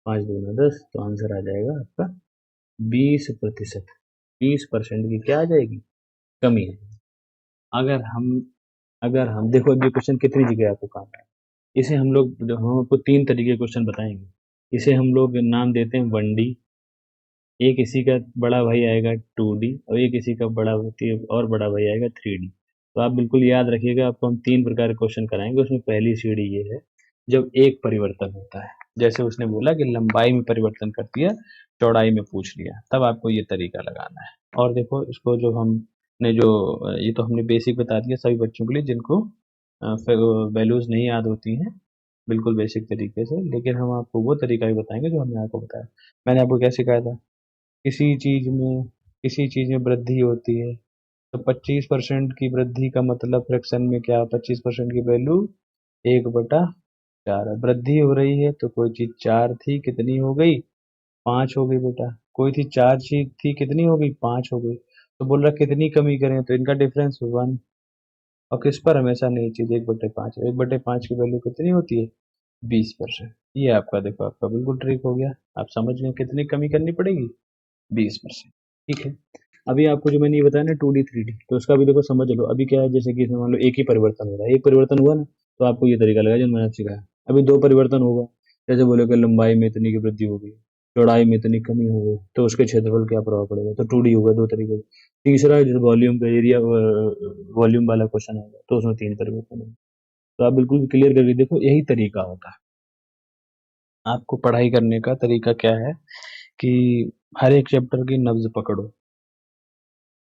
5 दूना 10, तो आंसर आ जाएगा आपका 20%। 20% की क्या आ जाएगी, कमी है। अगर हम अगर हम देखो ये क्वेश्चन कितनी जगह आपको काम है, इसे हम आपको 3 तरीके के क्वेश्चन बताएंगे। इसे हम लोग नाम देते हैं 1D, एक इसी का बड़ा भाई आएगा 2D, और एक इसी का बड़ा और बड़ा भाई आएगा 3D। तो आप बिल्कुल याद रखिएगा, आपको हम 3 प्रकार के क्वेश्चन कराएंगे। उसमें पहली सीढ़ी ये है, जब एक परिवर्तन होता है, जैसे उसने बोला कि लंबाई में परिवर्तन कर दिया, चौड़ाई में पूछ लिया, तब आपको ये तरीका लगाना है। और देखो इसको जो हमने जो ये तो हमने बेसिक बता दिया सभी बच्चों के लिए जिनको वैल्यूज नहीं याद होती हैं, बिल्कुल बेसिक तरीके से, लेकिन हम आपको वो तरीका भी बताएंगे जो हमने आपको बताया। मैंने आपको क्या सिखाया था, किसी चीज में किसी चीज में वृद्धि होती है, तो 25% की वृद्धि का मतलब फ्रैक्शन में क्या, 25% की वैल्यू 1/4 है। वृद्धि हो रही है तो कोई चीज 4 थी, कितनी हो गई, 5 हो गई बेटा। कोई थी 4 चीज थी, कितनी हो गई, 5 हो गई। तो बोल रहा कितनी कमी करें, तो इनका डिफरेंस 1। और किस पर, हमेशा नई चीज 1/5, 1/5 की वैल्यू कितनी होती है, 20%। ये आपका देखो, आपका बिल्कुल ट्रिक हो गया, आप समझ गए कितनी कमी करनी पड़ेगी, 20%। ठीक है, अभी आपको जो मैंने ये बताया ना 2D 3D, तो उसका भी देखो समझ लो। अभी क्या है, जैसे कि इसमें मान लो एक ही परिवर्तन हो रहा है, एक परिवर्तन हुआ ना, तो आपको ये तरीका लगा जो मैंने आपको सिखाया। अभी दो परिवर्तन होगा, जैसे बोले कि लंबाई में इतनी की वृद्धि होगी, चौड़ाई में इतनी कमी हो गई, तो उसके क्षेत्रफल क्या प्रभाव पड़ेगा, तो 2D होगा, दो तरीके से। तीसरा जैसे वॉल्यूम का एरिया, वॉल्यूम वाला क्वेश्चन होगा, तो उसमें तीन परिवर्तन होगा। तो आप बिल्कुल क्लियर करके देखो, यही तरीका होता है आपको पढ़ाई करने का। तरीका क्या है कि हर एक चैप्टर की नब्ज पकड़ो।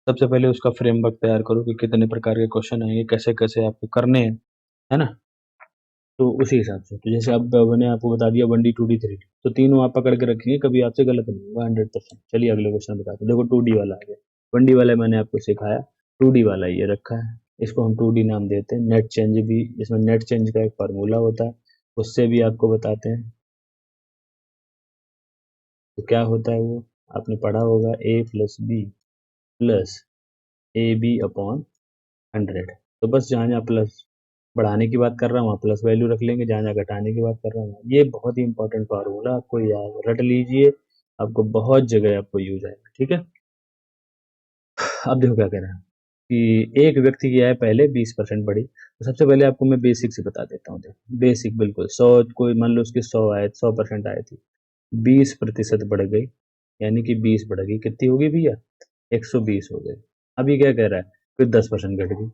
सबसे पहले उसका फ्रेमवर्क तैयार करो कि कितने प्रकार के क्वेश्चन आएंगे, कैसे कैसे आपको करने हैं, है ना। तो उसी हिसाब से, तो जैसे अब मैंने आपको बता दिया 1D 2D 3D, तो तीनों आप पकड़ के रखेंगे, कभी आपसे गलत नहीं होगा 100%। चलिए अगले क्वेश्चन बताते हैं। देखो 2D वाला आ गया, 1D वाला मैंने आपको सिखाया, 2D वाला ये रखा है, इसको हम 2D नाम देते हैं। नेट चेंज भी, इसमें नेट चेंज का एक फार्मूला होता है, उससे भी आपको बताते हैं। तो क्या होता है वो आपने पढ़ा होगा, A+B प्लस AB/100। तो बस जहाँ जहाँ प्लस बढ़ाने की बात कर रहा हूँ वहाँ प्लस वैल्यू रख लेंगे, जहाँ जहाँ घटाने की बात कर रहा हूँ। ये बहुत ही इंपॉर्टेंट फार्मूला, आपको याद रट लीजिए, आपको बहुत जगह आपको यूज आएगा, ठीक है। अब देखो क्या कह रहा है कि एक व्यक्ति की आय पहले 20% बढ़ी। तो सबसे पहले आपको मैं बेसिक से बता देता हूँ। देखो बेसिक बिल्कुल 100, कोई मान लो उसकी 100 आए, 100% आए थी, 20% बढ़ गई, यानी कि 20 बढ़ गई, कितनी होगी भैया, 120 हो गई। अभी क्या कह रहा है, फिर 10% घट गई।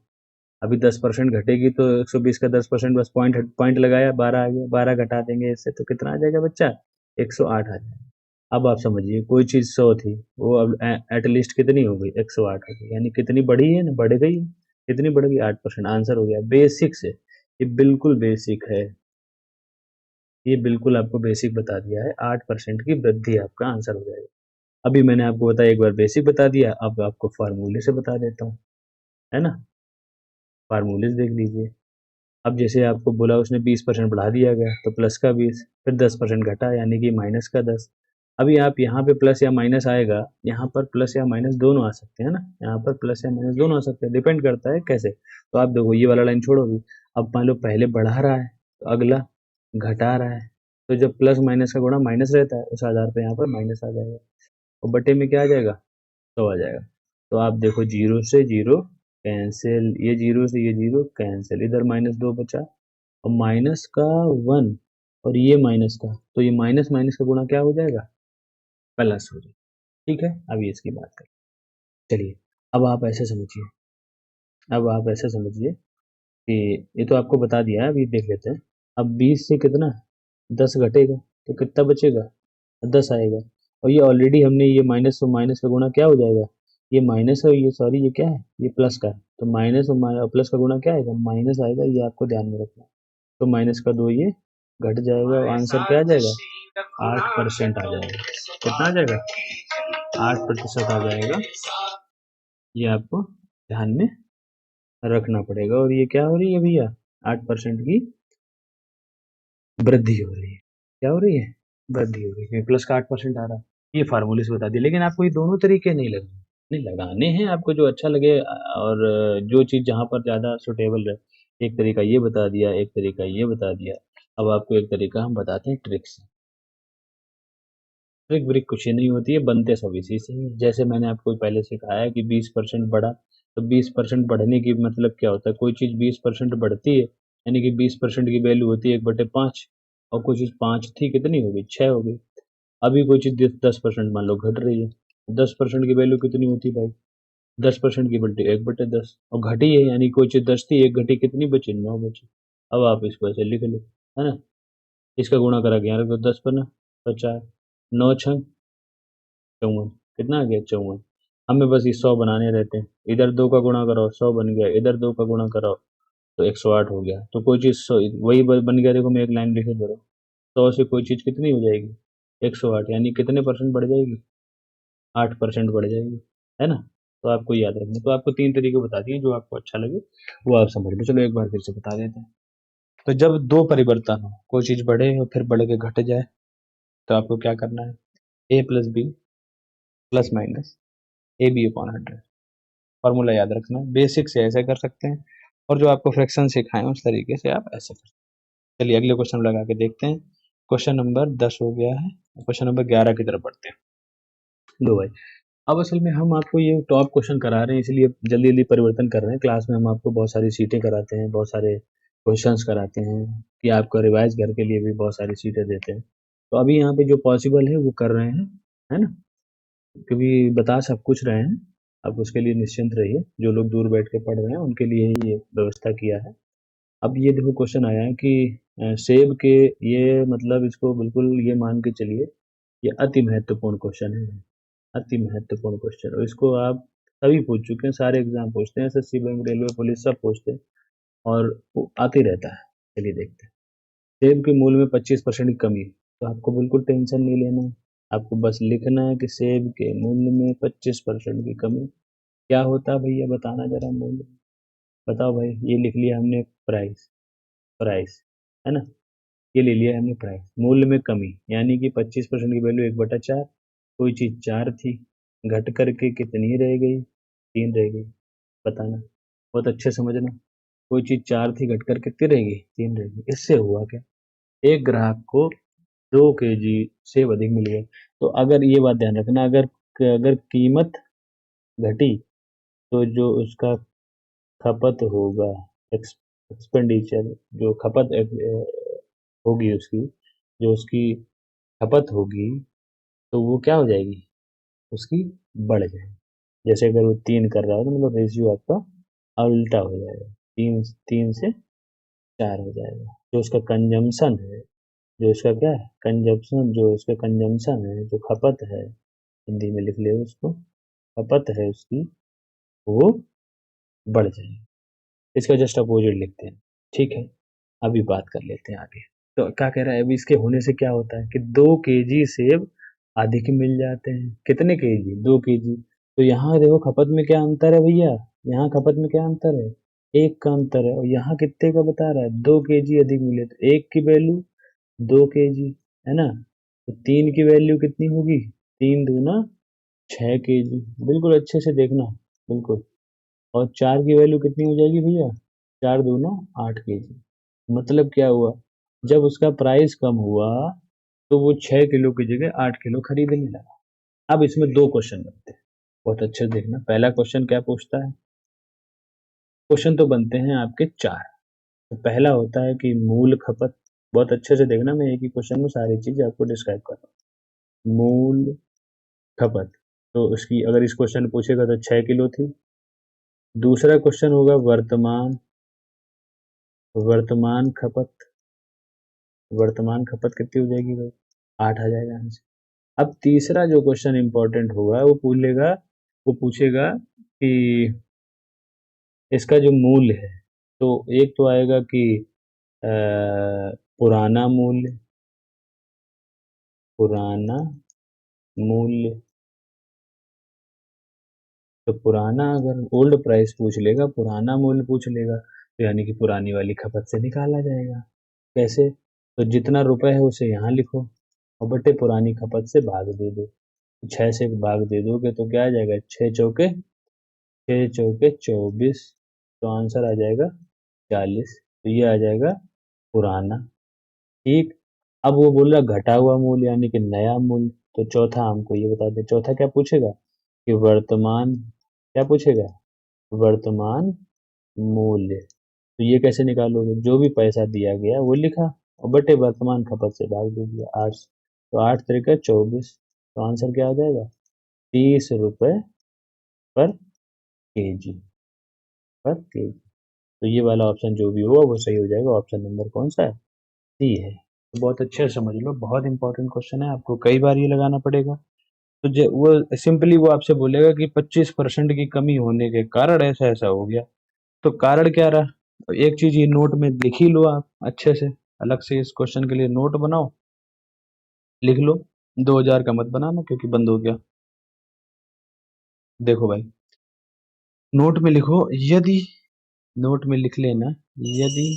अभी 10% घटेगी तो 120 का 10%, बस पॉइंट पॉइंट लगाया, 12 आ गया, 12 घटा देंगे इससे तो कितना आ जाएगा बच्चा, 108 आ जाएगा। अब आप समझिए, कोई चीज 100 थी, वो अब एटलीस्ट कितनी हो गई, 108 हो गई, यानी कितनी बढ़ी है ना, बढ़ गई है। कितनी बढ़ गई, 8%। आंसर हो गया बेसिक से, ये बिल्कुल बेसिक है, ये बिल्कुल आपको बेसिक बता दिया है, 8% की वृद्धि आपका आंसर हो जाएगा। अभी मैंने आपको बताया, एक बार बेसिक बता दिया, अब आपको फार्मूले से बता देता हूँ, है ना। फार्मूले से देख लीजिए। अब जैसे आपको बोला उसने 20% बढ़ा दिया गया, तो प्लस का 20, फिर 10% घटा, यानी कि माइनस का 10। अभी आप यहाँ पे प्लस या माइनस आएगा, यहाँ पर प्लस या माइनस दोनों आ सकते हैं ना, यहाँ पर प्लस या माइनस दोनों आ सकते हैं, डिपेंड करता है कैसे। तो आप देखो ये वाला लाइन छोड़ो भी। अब मान लो पहले बढ़ा रहा है, तो अगला घटा रहा है, तो जब प्लस माइनस का गुणा माइनस रहता है, उस आधार पर यहाँ पर माइनस आ जाएगा, और बटे में क्या आ जाएगा, 100 आ जाएगा। तो आप देखो जीरो से जीरो कैंसिल, ये जीरो से ये जीरो कैंसिल, इधर -2 बचा, और माइनस का 1, और ये माइनस का, तो ये माइनस माइनस का गुणा क्या हो जाएगा, प्लस हो जाएगा। ठीक है, अभी इसकी बात करें। चलिए, अब आप ऐसे समझिए, अब आप ऐसे समझिए कि ये तो आपको बता दिया है, अभी देख लेते हैं। अब 20 से कितना 10 घटेगा, तो कितना बचेगा, 10 आएगा। और ये ऑलरेडी हमने ये माइनस और माइनस का गुणा क्या हो जाएगा, ये माइनस है, ये सॉरी ये क्या है, ये प्लस का है, तो माइनस और प्लस का गुणा क्या आएगा, माइनस आएगा, ये आपको ध्यान में रखना। तो माइनस का 2 ये घट जाएगा, और आंसर क्या आ जाएगा, 8% आ जाएगा। कितना आ जाएगा, 8% आ जाएगा। ये आपको ध्यान में रखना पड़ेगा। और ये क्या हो रही है भैया, 8% की वृद्धि हो रही है। क्या हो रही है, वृद्धि हो रही है, प्लस का 8% आ रहा है। ये फार्मूले से बता दिया, लेकिन आपको ये दोनों तरीके नहीं लगने, नहीं लगाने हैं, आपको जो अच्छा लगे, और जो चीज़ जहाँ पर ज़्यादा सुटेबल रहे। एक तरीका ये बता दिया, एक तरीका ये बता दिया। अब आपको एक तरीका हम बताते हैं ट्रिक से। ट्रिक व्रिक कुछ ही नहीं होती है, बनते सब इसी से ही। जैसे मैंने आपको पहले सिखाया कि 20% बढ़ा, तो 20% बढ़ने की मतलब क्या होता है, कोई चीज़ 20% बढ़ती है, यानी कि 20% की वैल्यू होती है 1/5, और कोई चीज़ 5 थी, कितनी हो गई, 6 हो गई। अभी कोई चीज़ 10% मान लो घट रही है, 10% की वैल्यू कितनी होती है भाई, 10% की बल्टी 1/10, और घटी है, यानी कोई चीज़ 10 थी, एक घटी, कितनी बची, 9 बची। अब आप इसको ऐसे लिख लो, है ना। इसका गुणा करा के यहाँ रख दो, 10 पर ना, तो 4, 9 छंग 54, कितना आ गया, 54। हमें बस ये 100 बनाने रहते हैं, इधर 2 का गुणा कराओ, 100 बन गया, इधर 2 का गुणा कराओ, तो 108 हो गया। तो कोई चीज़ 100 वही बन गया, देखो मैं एक लाइन लिखे दे रहा हूँ, 100 से कोई चीज़ कितनी हो जाएगी, 108, यानी कितने परसेंट बढ़ जाएगी, 8% बढ़ जाएगी, है ना। तो आपको याद रखना। तो आपको 3 तरीके बता दिए, जो आपको अच्छा लगे वो आप समझ लो। चलो एक बार फिर से बता देते हैं। तो जब दो परिवर्तन हो, कोई चीज़ बढ़े और फिर बढ़ के घट जाए, तो आपको क्या करना है, A+B plus minus AB/100, formula याद रखना है। बेसिक से ऐसे कर सकते हैं, और जो आपको फ्रैक्शन सिखाए उस तरीके से आप ऐसे कर सकते हैं। चलिए अगले क्वेश्चन लगा के देखते हैं। क्वेश्चन नंबर 10 हो गया है, क्वेश्चन नंबर 11 की तरफ बढ़ते हैं। लो भाई, अब असल में हम आपको ये टॉप क्वेश्चन करा रहे हैं, इसलिए जल्दी जल्दी परिवर्तन कर रहे हैं। क्लास में हम आपको बहुत सारी सीटें कराते हैं, बहुत सारे क्वेश्चंस कराते हैं कि आपका रिवाइज घर के लिए भी बहुत सारी सीटें देते हैं। तो अभी यहाँ पे जो पॉसिबल है वो कर रहे हैं, है ना, क्योंकि बता सब कुछ रहे हैं। आप उसके लिए निश्चिंत रहिए, जो लोग दूर बैठ के पढ़ रहे हैं उनके लिए ही ये व्यवस्था किया है। अब ये देखो क्वेश्चन आया है कि सेब के, ये मतलब इसको बिल्कुल ये मान के चलिए, ये अति महत्वपूर्ण क्वेश्चन है, अति महत्वपूर्ण क्वेश्चन। और इसको आप सभी पूछ चुके हैं, सारे एग्जाम पूछते हैं, एसएससी, बैंक, रेलवे, पुलिस सब पूछते हैं और वो आते रहता है। चलिए देखते हैं। सेब के मूल्य में 25% की कमी, तो आपको बिल्कुल टेंशन नहीं लेना है। आपको बस लिखना है कि सेब के मूल्य में 25% की कमी। क्या होता है भैया, बताना जरा मूल्य। बताओ भाई, ये लिख लिया हमने प्राइस, प्राइस, है ना, ये ले लिया हमने प्राइस। मूल्य में कमी यानी कि 25% की वैल्यू 1/4। कोई चीज 4 थी, घट करके कितनी रह गई, 3 रह गई। बताना, बहुत अच्छे समझना। कोई चीज 4 थी, घट कर कितनी रह गई, 3 रह गई। इससे हुआ क्या, एक ग्राहक को 2 kg सेब अधिक मिल गए। तो अगर ये बात ध्यान रखना, अगर अगर कीमत घटी तो जो उसका खपत होगा, एक्सपेंडिचर, जो खपत होगी उसकी, जो उसकी खपत होगी, तो वो क्या हो जाएगी, उसकी बढ़ जाएगी। जैसे अगर वो 3 कर रहा है तो मतलब रेशियो आपका उल्टा हो जाएगा, 3 से 4 हो जाएगा। जो उसका कंजम्पशन है, जो उसका क्या है कंजम्पशन, जो उसका कंजम्पशन है, जो खपत है, हिंदी में लिख ले उसको, खपत है उसकी, वो बढ़ जाएगी। इसका जस्ट अपोजिट लिखते हैं, ठीक है। अभी बात कर लेते हैं आगे। तो क्या कह रहा है, अभी इसके होने से क्या होता है कि 2 kg सेब अधिक मिल जाते हैं। कितने केजी, 2 kg। तो यहाँ देखो खपत में क्या अंतर है भैया, यहाँ खपत में क्या अंतर है, एक का अंतर है। और यहाँ कितने का बता रहा है, 2 kg अधिक मिले, तो एक की वैल्यू 2 kg, है ना। तो 3 की वैल्यू कितनी होगी, 3 दूना 6 kg। बिल्कुल अच्छे से देखना, बिल्कुल। और 4 की वैल्यू कितनी हो जाएगी भैया, 4 दूना 8 kg। मतलब क्या हुआ, जब उसका प्राइस कम हुआ तो वो 6 किलो की जगह 8 किलो खरीदने लगा। अब इसमें 2 क्वेश्चन बनते हैं, बहुत अच्छे से देखना। पहला क्वेश्चन क्या पूछता है, क्वेश्चन तो बनते हैं आपके 4। तो पहला होता है कि मूल खपत। बहुत अच्छे से देखना, मैं एक ही क्वेश्चन में सारी चीज आपको डिस्क्राइब कर रहा हूँ। मूल खपत, तो उसकी अगर इस क्वेश्चन में पूछेगा तो 6 किलो थी। दूसरा क्वेश्चन होगा वर्तमान, वर्तमान खपत, वर्तमान खपत कितनी हो जाएगी भाई, 8 आ जाएगा आंसर। अब तीसरा जो क्वेश्चन इंपॉर्टेंट होगा वो पूछेगा, वो पूछेगा कि इसका जो मूल्य है, तो एक तो आएगा कि पुराना मूल्य, पुराना मूल्य। तो पुराना, अगर ओल्ड प्राइस पूछ लेगा, पुराना मूल्य पूछ लेगा, तो यानी कि पुरानी वाली खपत से निकाला जाएगा। कैसे, तो जितना रुपए है उसे यहाँ लिखो और बटे पुरानी खपत से भाग दे दो। 6 से भाग दे दोगे तो क्या आ जाएगा, 6 चौके 24, तो आंसर आ जाएगा 40। तो ये आ जाएगा पुराना, ठीक। अब वो बोल रहा घटा हुआ मूल्य यानी कि नया मूल्य। तो चौथा हमको ये बता दे, चौथा क्या पूछेगा कि वर्तमान, क्या पूछेगा, वर्तमान मूल्य। तो ये कैसे निकालोगे, जो भी पैसा दिया गया वो लिखा और बटे वर्तमान खपत से भाग दे दिया 8 से। तो 8 × 3 = 24, तो आंसर क्या आ जाएगा, 30 रुपए पर केजी, पर केजी। तो ये वाला ऑप्शन जो भी होगा वो सही हो जाएगा। ऑप्शन नंबर कौन सा है, सी है। तो बहुत अच्छे से समझ लो, बहुत इंपॉर्टेंट क्वेश्चन है, आपको कई बार ये लगाना पड़ेगा। तो वो सिंपली वो आपसे बोलेगा कि 25% की कमी होने के कारण ऐसा ऐसा हो गया। तो कारण क्या रहा, तो एक चीज ये नोट में लिख ही लो आप अच्छे से, अलग से इस क्वेश्चन के लिए नोट बनाओ, लिख लो। 2000 का मत बनाना क्योंकि बंद हो गया। देखो भाई, नोट में लिखो, यदि, नोट में लिख लेना, यदि,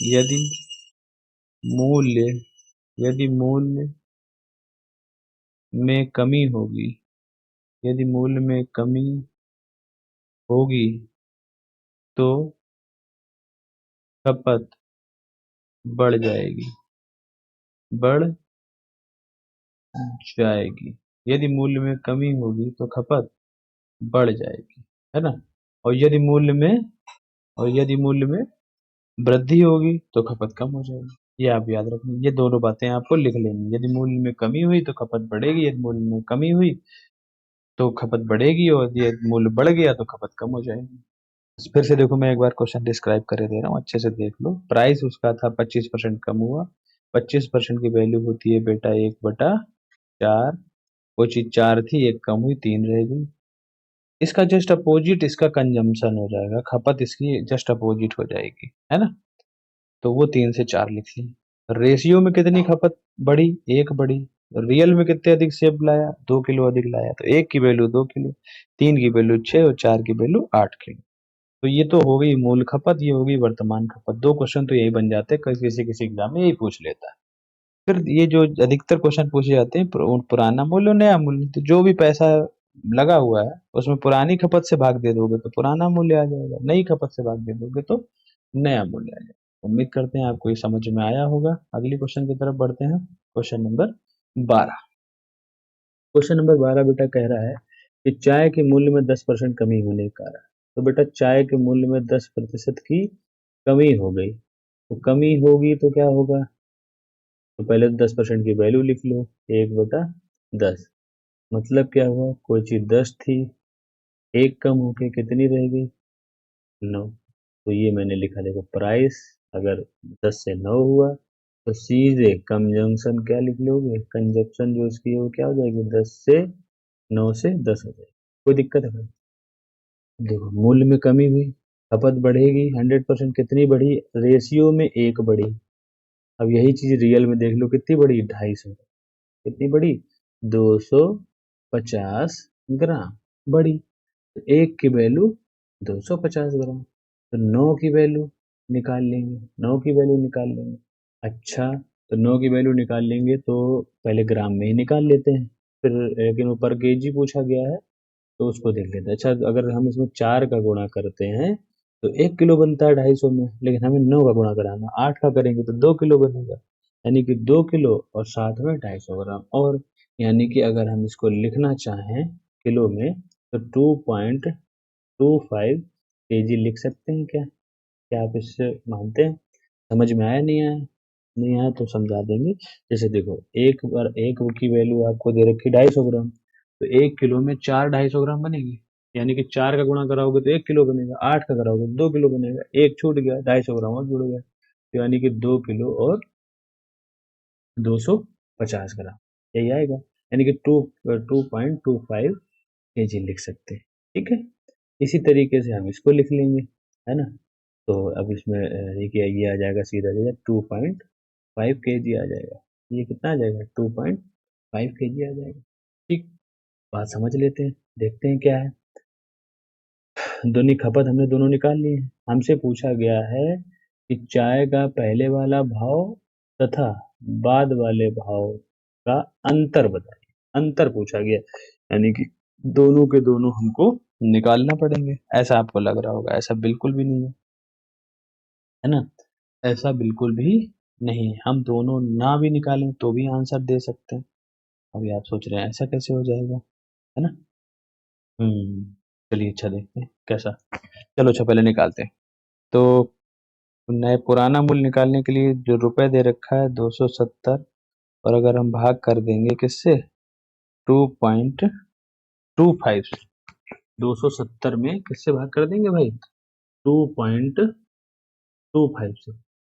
यदि मूल्य, यदि मूल्य में कमी होगी, यदि मूल्य में कमी होगी तो खपत बढ़ जाएगी, बढ़ जाएगी। यदि मूल्य में कमी होगी तो खपत बढ़ जाएगी, है ना। और यदि मूल्य में और यदि मूल्य में वृद्धि होगी तो खपत कम हो जाएगी। ये आप याद रखना, ये दोनों बातें आपको लिख लेनी। यदि मूल्य में कमी हुई तो खपत बढ़ेगी, यदि मूल्य में कमी हुई तो खपत बढ़ेगी, और यदि मूल्य बढ़ गया तो खपत कम हो जाएगी। फिर से देखो, मैं एक बार क्वेश्चन डिस्क्राइब करे दे रहा हूँ, अच्छे से देख लो। प्राइस उसका था 25% कम हुआ। 25% की वैल्यू होती है बेटा 1/4। वो चीज 4 थी, एक कम हुई, 3 रह गई। इसका जस्ट अपोजिट इसका कंजम्पशन हो जाएगा, खपत इसकी जस्ट अपोजिट हो जाएगी, है ना। तो वो 3 से 4 लिख ली। रेशियो में कितनी खपत बढ़ी? 1 बढ़ी। रियल में कितने अधिक सेब लाया? 2 किलो अधिक लाया, तो 1 की वैल्यू 2 किलो, 3 की वैल्यू 6 और 4 की वैल्यू 8 किलो। तो ये तो हो गई मूल खपत, ये होगी वर्तमान खपत। दो क्वेश्चन तो यही बन जाते हैं, किसी किसी एग्जाम में यही पूछ लेता है। फिर ये जो अधिकतर क्वेश्चन पूछे जाते हैं, पुराना मूल्य और नया मूल्य, तो जो भी पैसा लगा हुआ है उसमें पुरानी खपत से भाग दे दोगे तो पुराना मूल्य आ जाएगा, नई खपत से भाग दे दोगे तो नया मूल्य आ जाएगा। उम्मीद करते हैं आपको ये समझ में आया होगा। अगली क्वेश्चन की तरफ बढ़ते हैं, क्वेश्चन नंबर 12। क्वेश्चन नंबर 12 बेटा कह रहा है कि चाय के मूल्य में 10% कमी होने के कारण। तो बेटा चाय के मूल्य में 10% की कमी हो गई, तो कमी होगी तो क्या होगा? तो पहले 10% की वैल्यू लिख लो, 1/10। मतलब क्या हुआ? कोई चीज 10 थी, एक कम होके कितनी रह गई? 9। तो ये मैंने लिखा, देखो प्राइस अगर 10 से 9 हुआ तो सीधे कंजंक्शन क्या लिख लोगे? कंजप्शन जो उसकी है वो क्या हो जाएगी? 10 से 9 से 10 हो जाएगी। कोई दिक्कत है भाई? देखो मूल्य में कमी हुई, खपत बढ़ेगी, 100% कितनी बढ़ी? रेशियो में 1 बढ़ी। अब यही चीज रियल में देख लो, कितनी बढ़ी? 250। कितनी बढ़ी? 250 ग्राम बढ़ी। तो 1 की वैल्यू 250 ग्राम। तो 9 की वैल्यू निकाल लेंगे, 9 की वैल्यू निकाल लेंगे। अच्छा, तो 9 की वैल्यू निकाल लेंगे तो पहले ग्राम में ही निकाल लेते हैं, फिर लेकिन वो पर केजी पूछा गया है तो उसको देख लेते हैं। अच्छा, अगर हम इसमें 4 का गुणा करते हैं तो 1 किलो बनता है 250 में, लेकिन हमें 9 का गुणा कराना, 8 का करेंगे तो 2 किलो बनेगा। यानी कि 2 किलो और साथ में 250 ग्राम। और यानी कि अगर हम इसको लिखना चाहें किलो में तो 2.25 केजी लिख सकते हैं क्या? क्या आप इससे मानते हैं? समझ में आया? नहीं आया? नहीं आया तो समझा देंगे। जैसे देखो, एक बार एक की वैल्यू आपको दे रखी 250 ग्राम, तो 1 किलो में 4 250 ग्राम बनेगी। यानी कि 4 का गुणा कराओगे तो 1 किलो बनेगा, 8 का कराओगे तो 2 किलो बनेगा, एक छूट गया, 250 ग्राम और जुड़ गया, तो यानी कि 2 किलो और 250 ग्राम, यही आएगा। यानी कि 2.25 केजी लिख सकते हैं। ठीक है, इसी तरीके से हम इसको लिख लेंगे, है ना। तो अब इसमें देखिए ये आ जाएगा, सीधा सीधा 2.5 केजी आ जाएगा। ये कितना आ जाएगा? 2.5 केजी आ जाएगा। ठीक, बात समझ लेते हैं, देखते हैं क्या है। दोनों खपत हमने दोनों निकाल लिए हैं। हमसे पूछा गया है कि चाय का पहले वाला भाव तथा बाद वाले भाव का अंतर बताइए। अंतर पूछा गया, यानी कि दोनों के दोनों हमको निकालना पड़ेंगे। ऐसा आपको लग रहा होगा, ऐसा बिल्कुल भी नहीं है ना। ऐसा बिल्कुल भी नहीं है, हम दोनों ना भी निकालें तो भी आंसर दे सकते हैं। अभी आप सोच रहे हैं ऐसा कैसे हो जाएगा, है ना। चलिए अच्छा देखते हैं कैसा। चलो अच्छा पहले निकालते हैं। तो नए पुराना मूल्य निकालने के लिए जो रुपए दे रखा है 270, और अगर हम भाग कर देंगे किससे? 2.25 से। 270 में किससे भाग कर देंगे भाई? 2.25 से।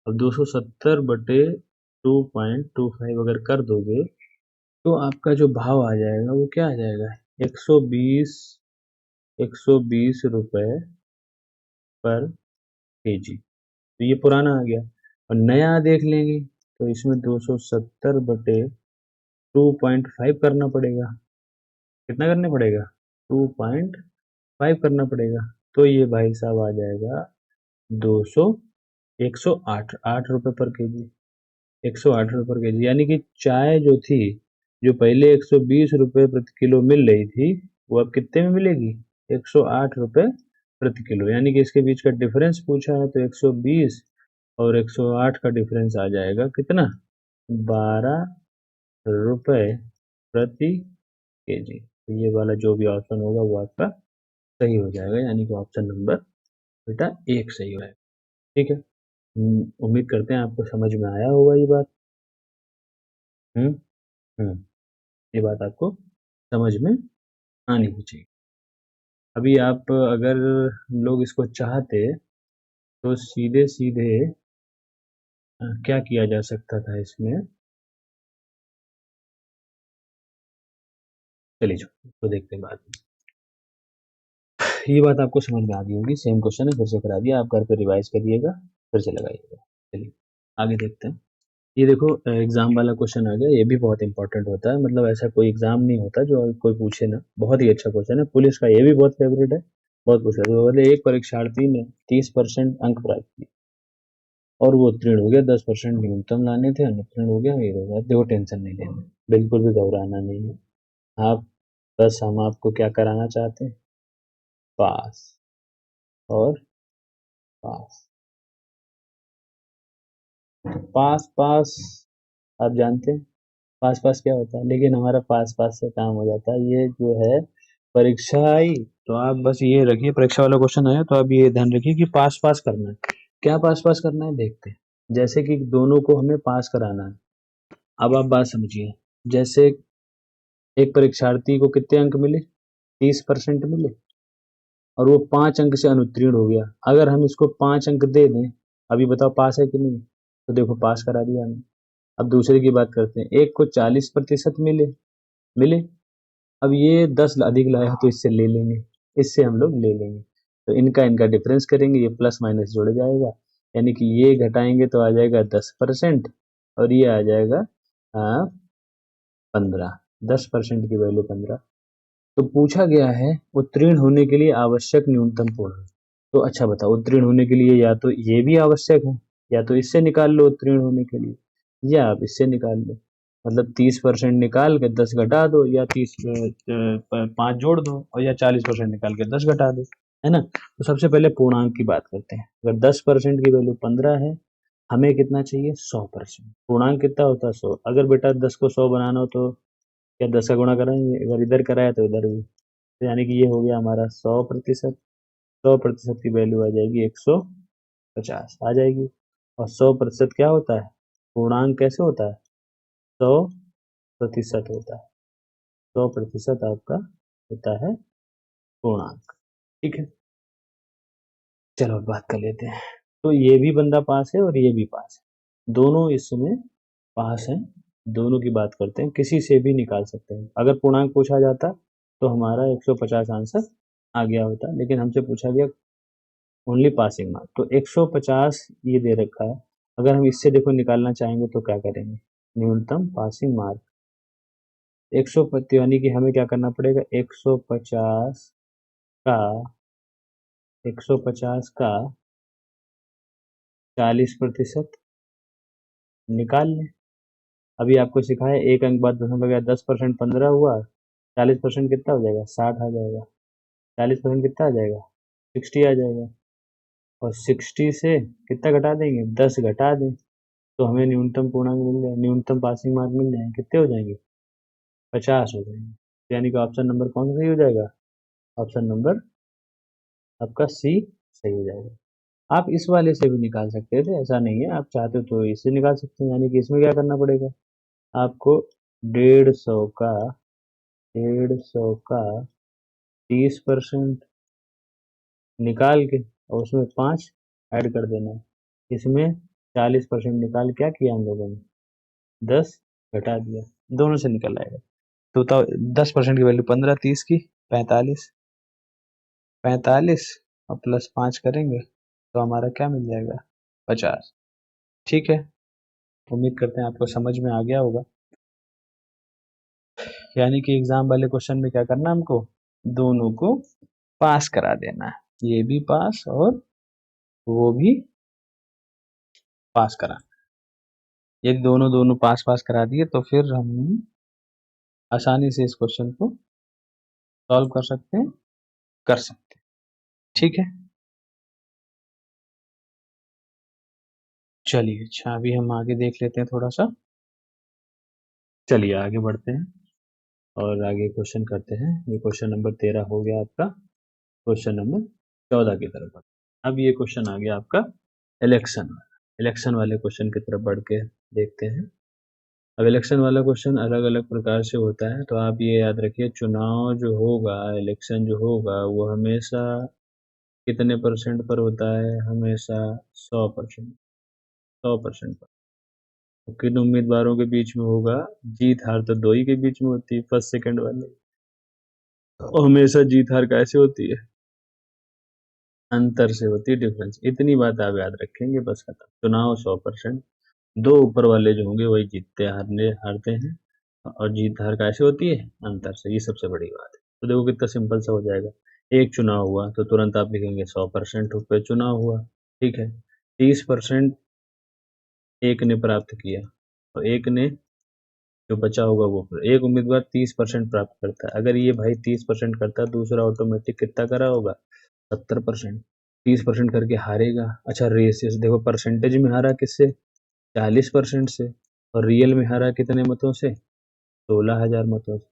अब 270/2.25 अगर कर दोगे तो आपका जो भाव आ जाएगा वो क्या आ जाएगा? 120 रुपए पर केजी। तो ये पुराना आ गया। और नया देख लेंगे तो इसमें 270/2.5 करना पड़ेगा। कितना करना पड़ेगा? 2.5 करना पड़ेगा। तो ये भाई साहब आ जाएगा 200 108 8 रुपए पर केजी। 108 रुपए पर केजी, यानी कि चाय जो थी, जो पहले 120 रुपए प्रति किलो मिल रही थी, वो अब कितने में मिलेगी? 108 रुपए प्रति किलो। यानी कि इसके बीच का डिफरेंस पूछा है तो 120 और 108 का डिफरेंस आ जाएगा कितना? 12 रुपए प्रति kg। तो ये वाला जो भी ऑप्शन होगा वो आपका सही हो जाएगा, यानी कि ऑप्शन नंबर बेटा 1 सही है। ठीक है, उम्मीद करते हैं आपको समझ में आया होगा ये बात। हम्म हम्म ये बात आपको समझ में आनी ही चाहिए। अभी आप अगर हम लोग इसको चाहते तो सीधे सीधे क्या किया जा सकता था इसमें, चलिए जो तो देखते हैं बाद में। ये बात आपको समझ में आ गई होगी, सेम क्वेश्चन है फिर से करा दिया, आप घर पे रिवाइज करिएगा फिर से लगाइएगा। चलिए आगे देखते हैं। ये देखो एग्जाम वाला क्वेश्चन आ गया, ये भी बहुत इंपॉर्टेंट होता है, मतलब ऐसा कोई एग्जाम नहीं होता जो कोई पूछे ना, बहुत ही अच्छा क्वेश्चन है, पुलिस का ये भी बहुत फेवरेट है, बहुत पूछा। तो बोले एक परीक्षार्थी ने 30% अंक प्राप्त किए और वो उत्तीर्ण हो गया, 10% न्यूनतम लाने थे, अनुत्तीर्ण हो गया, ये हो गया। देखो टेंशन नहीं लेना, बिल्कुल भी घबराना नहीं है। आप बस हम आपको क्या कराना चाहते हैं, पास और पास। तो पास पास आप जानते हैं पास पास क्या होता है, लेकिन हमारा पास पास से काम हो जाता है। ये जो है परीक्षा आई तो आप बस ये रखिए, परीक्षा वाला क्वेश्चन आया तो आप ये ध्यान रखिए कि पास पास करना है। क्या पास पास करना है देखते हैं। जैसे कि दोनों को हमें पास कराना है। अब आप बात समझिए, जैसे एक परीक्षार्थी को कितने अंक मिले, 30% मिले, और वो 5 अंक से अनुत्तीर्ण हो गया। अगर हम इसको 5 अंक दे दें, अभी बताओ पास है कि नहीं, तो देखो पास करा दिया हमें। अब दूसरे की बात करते हैं, एक को 40% मिले मिले अब ये 10 अधिक लाया तो इससे ले लेंगे, इससे हम लोग ले लेंगे, तो इनका इनका डिफरेंस करेंगे, ये प्लस माइनस जुड़ जाएगा, यानी कि ये घटाएंगे तो आ जाएगा 10% और ये आ जाएगा 15। 10% की वैल्यू 15। तो पूछा गया है उत्तीर्ण होने के लिए आवश्यक न्यूनतम पूर्ण। तो अच्छा बताओ, उत्तीर्ण होने के लिए या तो ये भी आवश्यक है, या तो इससे निकाल लो उत्तीर्ण होने के लिए, या आप इससे निकाल लो। मतलब 30% निकाल के 10 घटा दो, या 5 जोड़ दो, और या 40% निकाल के 10 घटा दो, है ना। तो सबसे पहले पूर्णांक की बात करते हैं। अगर 10% की वैल्यू 15 है, हमें कितना चाहिए, 100%। पूर्णांक कितना होता है, 100। अगर बेटा 10 को 100 बनाना हो तो क्या 10 का गुणा कराएंगे, अगर इधर कराया तो इधर भी, तो यानी कि ये हो गया हमारा 100%। 100% की वैल्यू आ जाएगी 150 आ जाएगी। और 100% क्या होता है, पूर्णांक कैसे होता है, 100% होता है। 100% आपका होता है पूर्णांक। ठीक है, चलो अब बात कर लेते हैं। तो ये भी बंदा पास है और ये भी पास है, दोनों इसमें पास हैं। दोनों की बात करते हैं, किसी से भी निकाल सकते हैं। अगर पूर्णांक पूछा जाता तो हमारा 150 आंसर आ गया होता, लेकिन हमसे पूछा गया ओनली पासिंग मार्क, तो 150 ये दे रखा है। अगर हम इससे देखो निकालना चाहेंगे तो क्या करेंगे, न्यूनतम पासिंग मार्क 150, यानी कि हमें क्या करना पड़ेगा, 150 का 150 का 40% निकाल लें। अभी आपको सिखाया एक अंक बाद दशमलव लगा, 10% 15 हुआ, 40% कितना हो जाएगा, 60 आ जाएगा। 40% कितना आ जाएगा, 60 आ जाएगा। और 60 से कितना घटा देंगे, 10 घटा दें, तो हमें न्यूनतम पूर्णांक मिल जाए, न्यूनतम पासिंग मार्क मिल जाएंगे। कितने हो जाएंगे, 50 हो जाएंगे। तो यानी कि ऑप्शन नंबर कौन सा सही हो जाएगा, ऑप्शन नंबर आपका सी सही हो जाएगा। आप इस वाले से भी निकाल सकते थे, ऐसा नहीं है, आप चाहते हो तो इससे निकाल सकते हैं। यानी कि इसमें क्या करना पड़ेगा आपको, 150 का 30% निकाल के और उसमें 5 ऐड कर देना है। इसमें 40% निकाल क्या किया हम लोगों ने, 10 घटा दिया, दोनों से निकल आएगा। तो 10% की वैल्यू 15, 30 की 45, 45 और +5 करेंगे तो हमारा क्या मिल जाएगा, 50। ठीक है, उम्मीद करते हैं आपको समझ में आ गया होगा। यानी कि एग्जाम वाले क्वेश्चन में क्या करना है हमको, दोनों को पास करा देना है, ये भी पास और वो भी पास करा। यदि दोनों दोनों पास पास करा दिए तो फिर हम आसानी से इस क्वेश्चन को सॉल्व कर सकते हैं, कर सकते हैं। ठीक है, चलिए अच्छा अभी हम आगे देख लेते हैं थोड़ा सा। चलिए आगे बढ़ते हैं। और आगे क्वेश्चन करते हैं। ये क्वेश्चन नंबर 13 हो गया आपका। क्वेश्चन नंबर 14 की तरफ बढ़ते। अब ये क्वेश्चन आ गया आपका इलेक्शन वाले क्वेश्चन की तरफ बढ़ के देखते हैं। अब इलेक्शन वाला क्वेश्चन अलग अलग प्रकार से होता है, तो आप ये याद रखिए, चुनाव जो होगा, इलेक्शन जो होगा, वो हमेशा कितने परसेंट पर होता है? हमेशा 100%। 100% पर। तो किन उम्मीदवारों के बीच में होगा? जीत हार तो दो ही के बीच में होती है, फर्स्ट सेकंड वाले। और हमेशा जीत हार कैसे होती है? अंतर से होती है, डिफरेंस। इतनी बात आप याद रखेंगे, बस खत्म। चुनाव 100%, दो ऊपर वाले जो होंगे वही जीतते हारते हैं। और जीत हार कैसे होती है? अंतर से। ये सबसे बड़ी बात है। तो देखो कितना सिंपल सा हो जाएगा। एक चुनाव हुआ तो तुरंत आप लिखेंगे 100% पे चुनाव हुआ। ठीक है। 30% एक ने प्राप्त किया, तो एक ने जो बचा होगा वो, फिर एक उम्मीदवार 30% प्राप्त करता है। अगर ये भाई 30% करता है, दूसरा ऑटोमेटिक कितना करा होगा? 70%। 30% करके हारेगा। अच्छा, रेसिस देखो, परसेंटेज में हारा किससे? 40% से। और रियल में हारा कितने मतों से? 16,000 मतों से।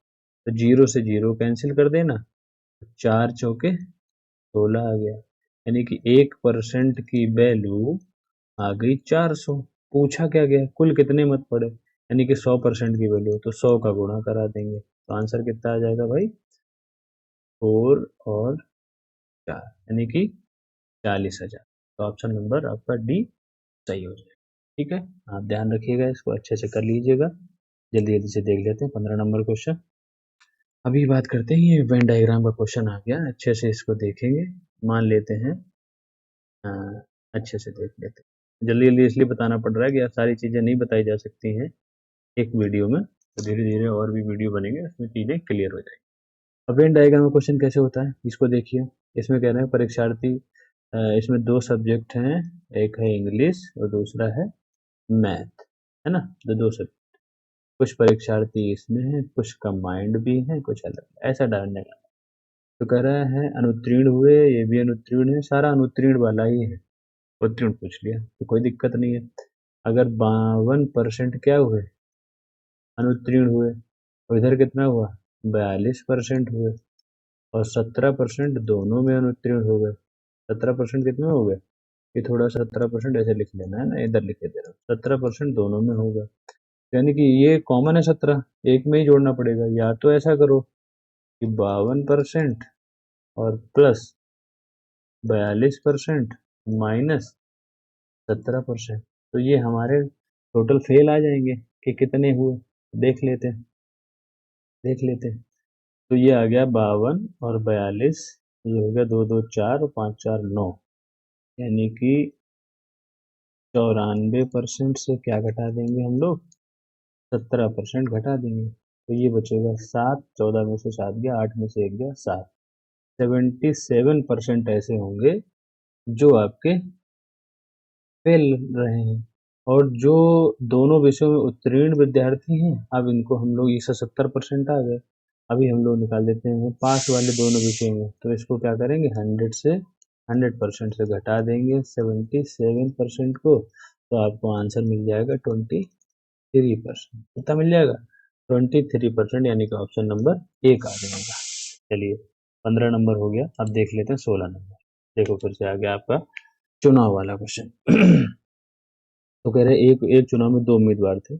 तो जीरो से जीरो कैंसिल कर देना, 4 चौके 16 आ गया। यानी कि 1% की वैल्यू आ गई 400। पूछा क्या गया? कुल कितने मत पड़े? यानी कि 100% की वैल्यू, तो 100 का गुणा करा देंगे, तो आंसर कितना आ जाएगा भाई? 4 और 4, यानी कि 40,000। तो ऑप्शन नंबर आपका डी सही हो जाएगा। ठीक है, आप ध्यान रखिएगा, इसको अच्छे से कर लीजिएगा। जल्दी जल्दी से देख लेते हैं 15 नंबर क्वेश्चन। अभी बात करते हैं, ये वेन डायग्राम का क्वेश्चन आ गया, अच्छे से इसको देखेंगे। मान लेते हैं, अच्छे से देख लेते हैं। जल्दी जल्दी इसलिए बताना पड़ रहा है कि यार सारी चीज़ें नहीं बताई जा सकती हैं एक वीडियो में, तो धीरे धीरे और भी वीडियो बनेंगे, उसमें चीज़ें क्लियर हो जाएंगी। अब वेन डायग्राम का क्वेश्चन कैसे होता है, इसको देखिए। इसमें कह रहे हैं परीक्षार्थी, इसमें दो सब्जेक्ट हैं, एक है इंग्लिश और दूसरा है मैथ, है ना? तो दो सब्जेक्ट। कुछ परीक्षार्थी इसमें हैं, कुछ कंबाइंड भी हैं, कुछ अलग, ऐसा डालने का। तो कह रहा है अनुत्तीर्ण हुए, ये भी अनुत्तीर्ण है, सारा अनुत्तीर्ण वाला ही है। उत्तीर्ण पूछ लिया तो कोई दिक्कत नहीं है। अगर 52% क्या हुए? अनुत्तीर्ण हुए। और इधर कितना हुआ? 42% हुए। और 17% दोनों में अनुत्तीर्ण हो गए। 17% कितने हो गए? ये थोड़ा 17% ऐसे लिख लेना है ना, इधर लिखे दे रहा हूँ। 17% दोनों में होगा, यानी कि ये कॉमन है 17, एक में ही जोड़ना पड़ेगा। या तो ऐसा करो कि 52% और प्लस 42% माइनस 17%, तो ये हमारे टोटल फेल आ जाएंगे कि कितने हुए। देख लेते हैं। तो ये आ गया 52 और 42, ये हो गया 2 2 4 और 5 4 9, यानी कि 94% से क्या घटा देंगे हम लोग? 17% घटा देंगे, तो ये बचेगा 7। 14 में से 7 गया, 8 में से 1 गया 7। 77% ऐसे होंगे जो आपके फेल रहे हैं। और जो दोनों विषयों में उत्तीर्ण विद्यार्थी हैं, अब इनको हम लोग, इससे 70% आ गए, अभी हम लोग निकाल देते हैं पास वाले दोनों विषय में। तो इसको क्या करेंगे? 100% से घटा देंगे 77% को, तो आपको आंसर मिल जाएगा 23%। कितना मिल जाएगा? 23%, यानी कि ऑप्शन नंबर एक आ जाएगा। चलिए, 15 नंबर हो गया। अब देख लेते हैं 16 नंबर। देखो फिर से आ गया आपका चुनाव वाला क्वेश्चन। तो कह रहे एक एक चुनाव में दो उम्मीदवार थे।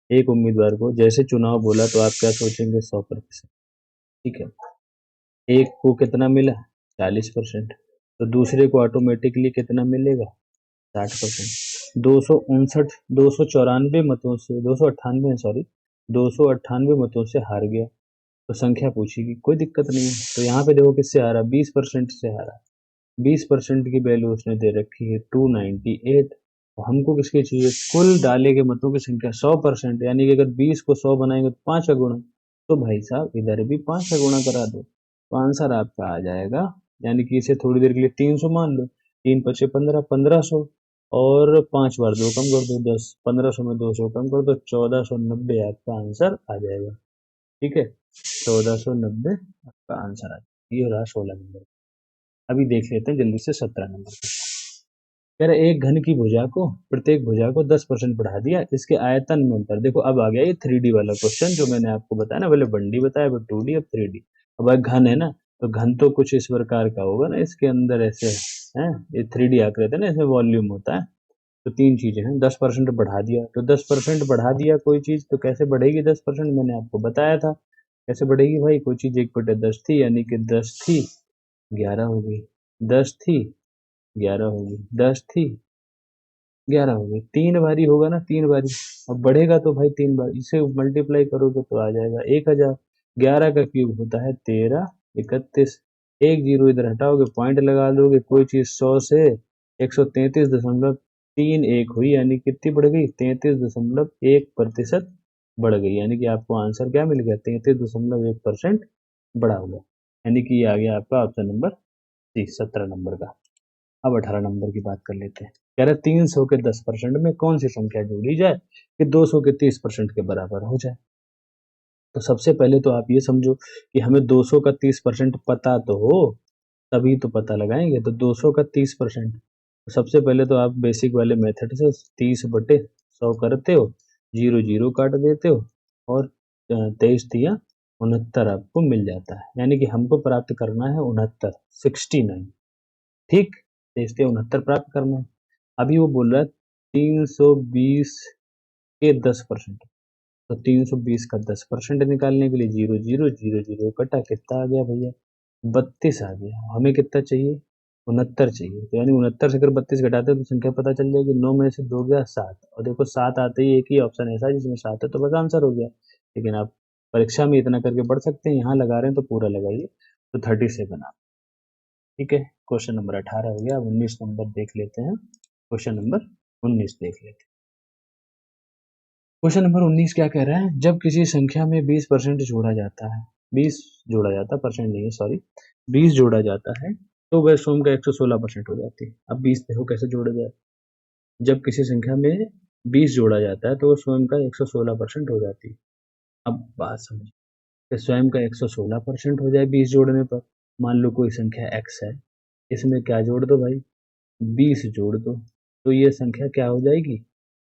एक उम्मीदवार को जैसे चुनाव बोला तो आप क्या सोचेंगे? 100%। ठीक है। एक को कितना मिला? 40%। तो दूसरे को ऑटोमेटिकली कितना मिलेगा? 60%। 259 294 मतों से, 298, सॉरी, 298 मतों से हार गया। तो संख्या पूछेगी, कोई दिक्कत नहीं है। तो यहाँ पे देखो किससे हारा? 20% से हारा। 20% की वैल्यू उसने दे रखी है 298। हमको किसकी चाहिए? कुल डाले के मतों की संख्या 100%, यानी कि अगर 20 को 100 बनाएंगे तो 5 का गुणा। तो भाई साहब इधर भी 5 का गुणा करा दो, तो आंसर आपका आ जाएगा। यानी कि इसे थोड़ी देर के लिए 300 मान लो, 3 पचे 15, 1500, और 5 बार 2 कम कर दो 10, 1500 में 200 कम कर दो, 1490 आपका आंसर आ जाएगा। ठीक है, 1490 आपका आंसर आ जाएगा। ये रहा 16 नंबर। अभी देख लेते हैं जल्दी से 17 नंबर। कह रहे एक घन की भुजा को, प्रत्येक भुजा को 10% बढ़ा दिया, इसके आयतन में अंतर। देखो अब आ गया ये 3D वाला क्वेश्चन जो मैंने आपको बताया ना, पहले 1D बताया, अब 2D, अब 3D। अब घन है ना, तो घन तो कुछ इस प्रकार का होगा ना, इसके अंदर ऐसे है, ये 3D आकृति है ना, इसमें वॉल्यूम होता है। तो तीन चीजें हैं, 10% बढ़ा दिया, तो 10% बढ़ा दिया कोई चीज तो कैसे बढ़ेगी 10%, मैंने आपको बताया था कैसे बढ़ेगी भाई। कोई चीज 1/10 थी, यानी कि 10 थी 11 हो गई, 10 थी 11 हो गई, 10 थी 11 हो गई। 3 बारी होगा ना, 3 बारी, अब बढ़ेगा तो भाई 3 बार, इसे मल्टीप्लाई करोगे तो आ जाएगा 1000। 11 का क्यूब होता है 13, 31, एक जीरो इधर हटाओगे, पॉइंट लगा दोगे, कोई चीज 100 से 133.31 हुई, यानी कितनी बढ़ गई, 33.1% बढ़ गई, यानी कि आपको आंसर क्या मिल गया, 33.1% बढ़ा हुआ, यानी कि ये आ गया आपका ऑप्शन नंबर सी, 17 नंबर का। अब 18 नंबर की बात कर लेते हैं। कह रहे 300 के 10% में कौन सी संख्या जोड़ी जाए कि 200 के 30% के बराबर हो जाए। तो सबसे पहले तो आप ये समझो कि हमें 200 का 30% पता तो हो, तभी तो पता लगाएंगे। तो 200 का 30%, तो सबसे पहले तो आप बेसिक वाले मेथड से 30/100 करते हो, जीरो जीरो काट देते हो, और 23×3 = 69 आपको मिल जाता है, यानी कि हमको प्राप्त करना है 69, 69, ठीक। 23×3 प्राप्त करना है। अभी वो बोल रहा है 320 के 10%, तो 320 का 10% निकालने के लिए जीरो जीरो जीरो जीरो कटा, कितना आ गया भैया, 32 आ गया। हमें कितना चाहिए, 69 चाहिए, तो यानी 69 से अगर 32 घटाते हैं तो संख्या पता चल जाएगी, 9 में से 2 गया 7, और देखो 7 आते ही एक ही ऑप्शन ऐसा है जिसमें 7 है, तो बस आंसर हो गया। लेकिन आप परीक्षा में इतना करके पढ़ सकते हैं, यहाँ लगा रहे हैं तो पूरा लगाइए, तो 37 आप, ठीक है। क्वेश्चन नंबर 18 हो गया। अब 19 नंबर देख लेते हैं, क्वेश्चन नंबर 19 देख लेते हैं। क्वेश्चन नंबर 19 क्या कह रहा है, जब किसी संख्या में 20% जोड़ा जाता है, 20 जोड़ा जाता है, परसेंट नहीं है सॉरी, 20 जोड़ा जाता है, तो वह स्वयं का 116% हो जाती है। अब 20 देखो कैसे जोड़ा जाए, जब किसी संख्या में 20 जोड़ा जाता है तो वह स्वयं का 116% हो जाती है। अब बात समझ, स्वयं का 116% हो जाए 20 जोड़ने पर, मान लो कोई संख्या x है, इसमें क्या जोड़ दो भाई, 20 जोड़ दो, तो ये संख्या क्या हो जाएगी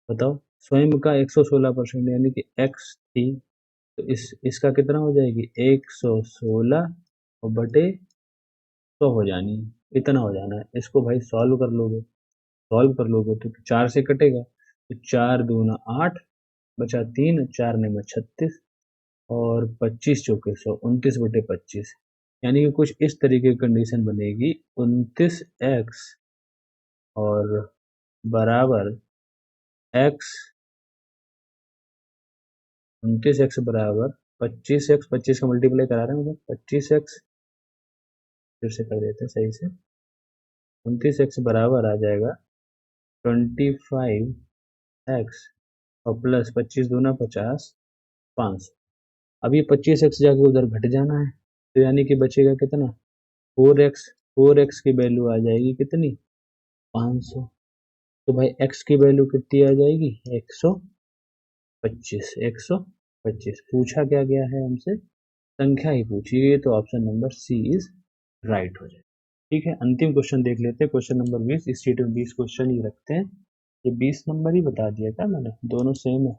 बताओ, स्वयं का 116%, यानी कि x थी, तो इसका कितना हो जाएगी, 116 और बटे 100 हो जानी है, इतना हो जाना है। इसको भाई सॉल्व कर लोगे, सॉल्व कर लोगे तो 4 से कटेगा, तो 4 दूना 8, बचा 3, 4 ने में 36, और 25 चौके 100, 29/25, यानी कि कुछ इस तरीके की कंडीशन बनेगी, 29x और बराबर x, 29x बराबर 25x, 25 का मल्टीप्लाई करा रहे हैं मतलब 25x, फिर से कर देते हैं सही से, 29x बराबर आ जाएगा 25x और प्लस 25 दूना 50, 500। अब ये 25x जाके उधर घट जाना है, तो यानी कि बचेगा कितना, 4x, 4x की वैल्यू आ जाएगी कितनी, 500। तो भाई x की वैल्यू कितनी आ जाएगी, 125, 125। पूछा क्या गया है हमसे, संख्या ही पूछी गई, तो option number C is right हो जाए, ठीक है। अंतिम क्वेश्चन देख लेते हैं, क्वेश्चन नंबर 20, इस शीट में 20 क्वेश्चन ही रखते हैं। ये 20 नंबर ही बता दिया था मैंने, दोनों सेम है।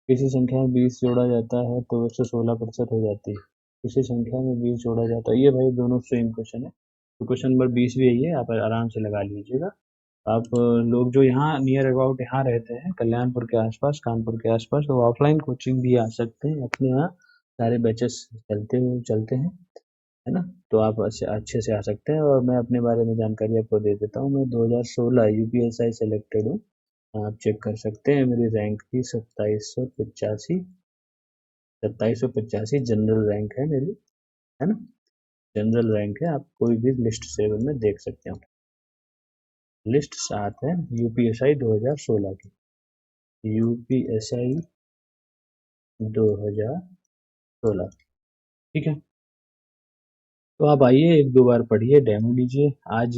किसी संख्या में 20 जोड़ा जाता है तो 116% हो जाती है, किसी संख्या में 20 जोड़ा जाता है, ये भाई दोनों सेम क्वेश्चन है, तो क्वेश्चन नंबर 20 भी यही है, आप आराम से लगा लीजिएगा। आप लोग जो यहाँ नियर अबाउट यहाँ रहते हैं, कल्याणपुर के आसपास, कानपुर के आसपास, तो ऑफलाइन कोचिंग भी आ सकते हैं, अपने यहाँ सारे बैचेस चलते हैं, है ना। तो आप अच्छे से आ सकते हैं, और मैं अपने बारे में जानकारी आपको दे देता हूँ। मैं 2016 यूपीएसआई सेलेक्टेड हूँ, आप चेक कर सकते हैं। मेरी रैंक थी 2785, 2785 जनरल रैंक है मेरी, है ना, जनरल रैंक है। आप कोई भी लिस्ट 7 में देख सकते हैं, लिस्ट 7 है यूपीएसआई 2016 की, यूपीएसआई 2016, ठीक है। तो आप आइए, एक दो बार पढ़िए, डेमो लीजिए। आज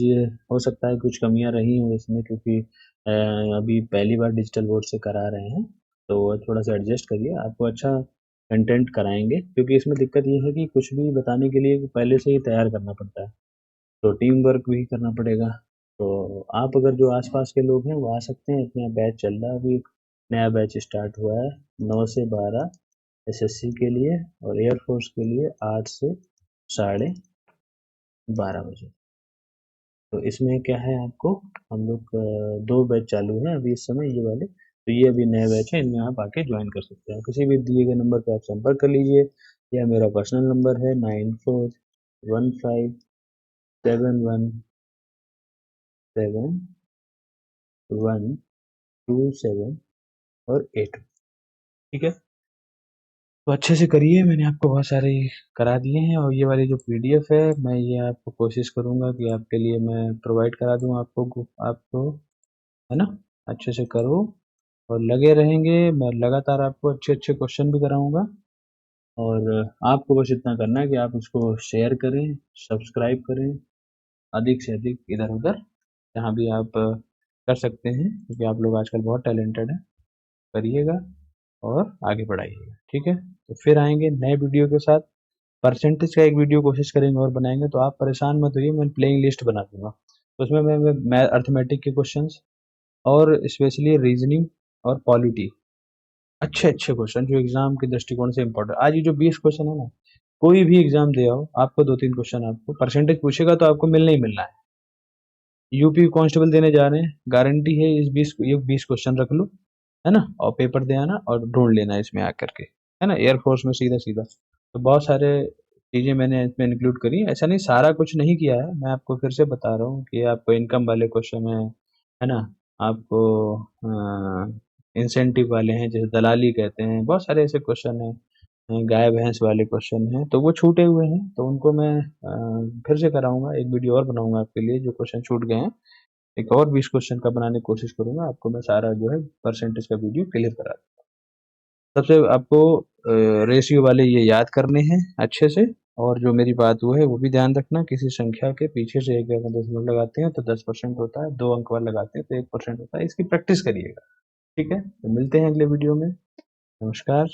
हो सकता है कुछ कमियां रही हो इसमें, क्योंकि अभी पहली बार डिजिटल बोर्ड से करा रहे हैं, तो थोड़ा सा एडजस्ट करिए, आपको अच्छा कंटेंट कराएंगे। क्योंकि इसमें दिक्कत ये है कि कुछ भी बताने के लिए पहले से ही तैयार करना पड़ता है, तो टीम वर्क भी करना पड़ेगा, तो आप अगर जो आसपास के लोग हैं वो आ सकते हैं, अपना बैच चल रहा है अभी, नया बैच स्टार्ट हुआ है 9 से 12 एसएससी के लिए, और एयरफोर्स के लिए 8 से 12:30 बजे। तो इसमें क्या है, आपको हम लोग 2 बैच चालू हैं अभी इस समय ये वाले, तो ये अभी नए बैच है, इनमें आप आके ज्वाइन कर सकते हैं। किसी भी दिए गए नंबर पे आप संपर्क कर लीजिए, या मेरा पर्सनल नंबर है 9415717127 और 8। ठीक है, तो अच्छे से करिए, मैंने आपको बहुत सारे करा दिए हैं, और ये वाली जो पीडीएफ है मैं ये आपको कोशिश करूंगा कि आपके लिए मैं प्रोवाइड करा दूं आपको, है ना। अच्छे से करो और लगे रहेंगे, मैं लगातार आपको अच्छे अच्छे क्वेश्चन भी कराऊंगा। और आपको बस इतना करना है कि आप उसको शेयर करें, सब्सक्राइब करें, अधिक से अधिक इधर उधर जहाँ भी आप कर सकते हैं, क्योंकि आप लोग आजकल बहुत टैलेंटेड हैं। करिएगा और आगे बढ़ाइएगा, ठीक है। तो फिर आएंगे नए वीडियो के साथ, परसेंटेज का एक वीडियो कोशिश करेंगे और बनाएंगे, तो आप परेशान मत होइए, मैं प्लेइंग लिस्ट बना दूंगा, तो उसमें मैं अर्थमेटिक के क्वेश्चंस और स्पेशली रीजनिंग और पॉलिटी, अच्छे अच्छे क्वेश्चन जो एग्जाम के दृष्टिकोण से इंपॉर्टेंट, आज ये जो 20 क्वेश्चन है ना, कोई भी एग्जाम दे आओ, आपको 2-3 क्वेश्चन आपको परसेंटेज पूछेगा तो आपको मिलना ही मिलना है। यूपी कांस्टेबल देने जा रहे हैं, गारंटी है इस 20 क्वेश्चन रख लो, है ना, और पेपर दे आना और ढूंढ लेना इसमें आकर के, है ना, एयरफोर्स में सीधा सीधा। तो बहुत सारे चीजें मैंने इसमें इंक्लूड करी, ऐसा नहीं सारा कुछ नहीं किया है, मैं आपको फिर से बता रहा हूँ कि आपको इनकम वाले क्वेश्चन है ना, आपको इंसेंटिव वाले हैं, जैसे दलाली कहते हैं, बहुत सारे ऐसे क्वेश्चन हैं, गाय भैंस वाले क्वेश्चन हैं, तो वो छूटे हुए हैं, तो उनको मैं फिर से कराऊंगा, एक वीडियो और बनाऊंगा आपके लिए, जो क्वेश्चन छूट गए हैं एक और 20 क्वेश्चन का बनाने की कोशिश करूंगा, आपको मैं सारा जो है परसेंटेज का वीडियो क्लियर करा दूंगा। सबसे आपको रेशियो वाले ये याद करने हैं अच्छे से, और जो मेरी बात वो है वो भी ध्यान रखना, किसी संख्या के पीछे से एक अगर दशमलव लगाते हैं तो 10% होता है, 2 अंक वाला लगाते हैं तो 1% होता है, इसकी प्रैक्टिस करिएगा। ठीक है, तो मिलते हैं अगले वीडियो में। नमस्कार।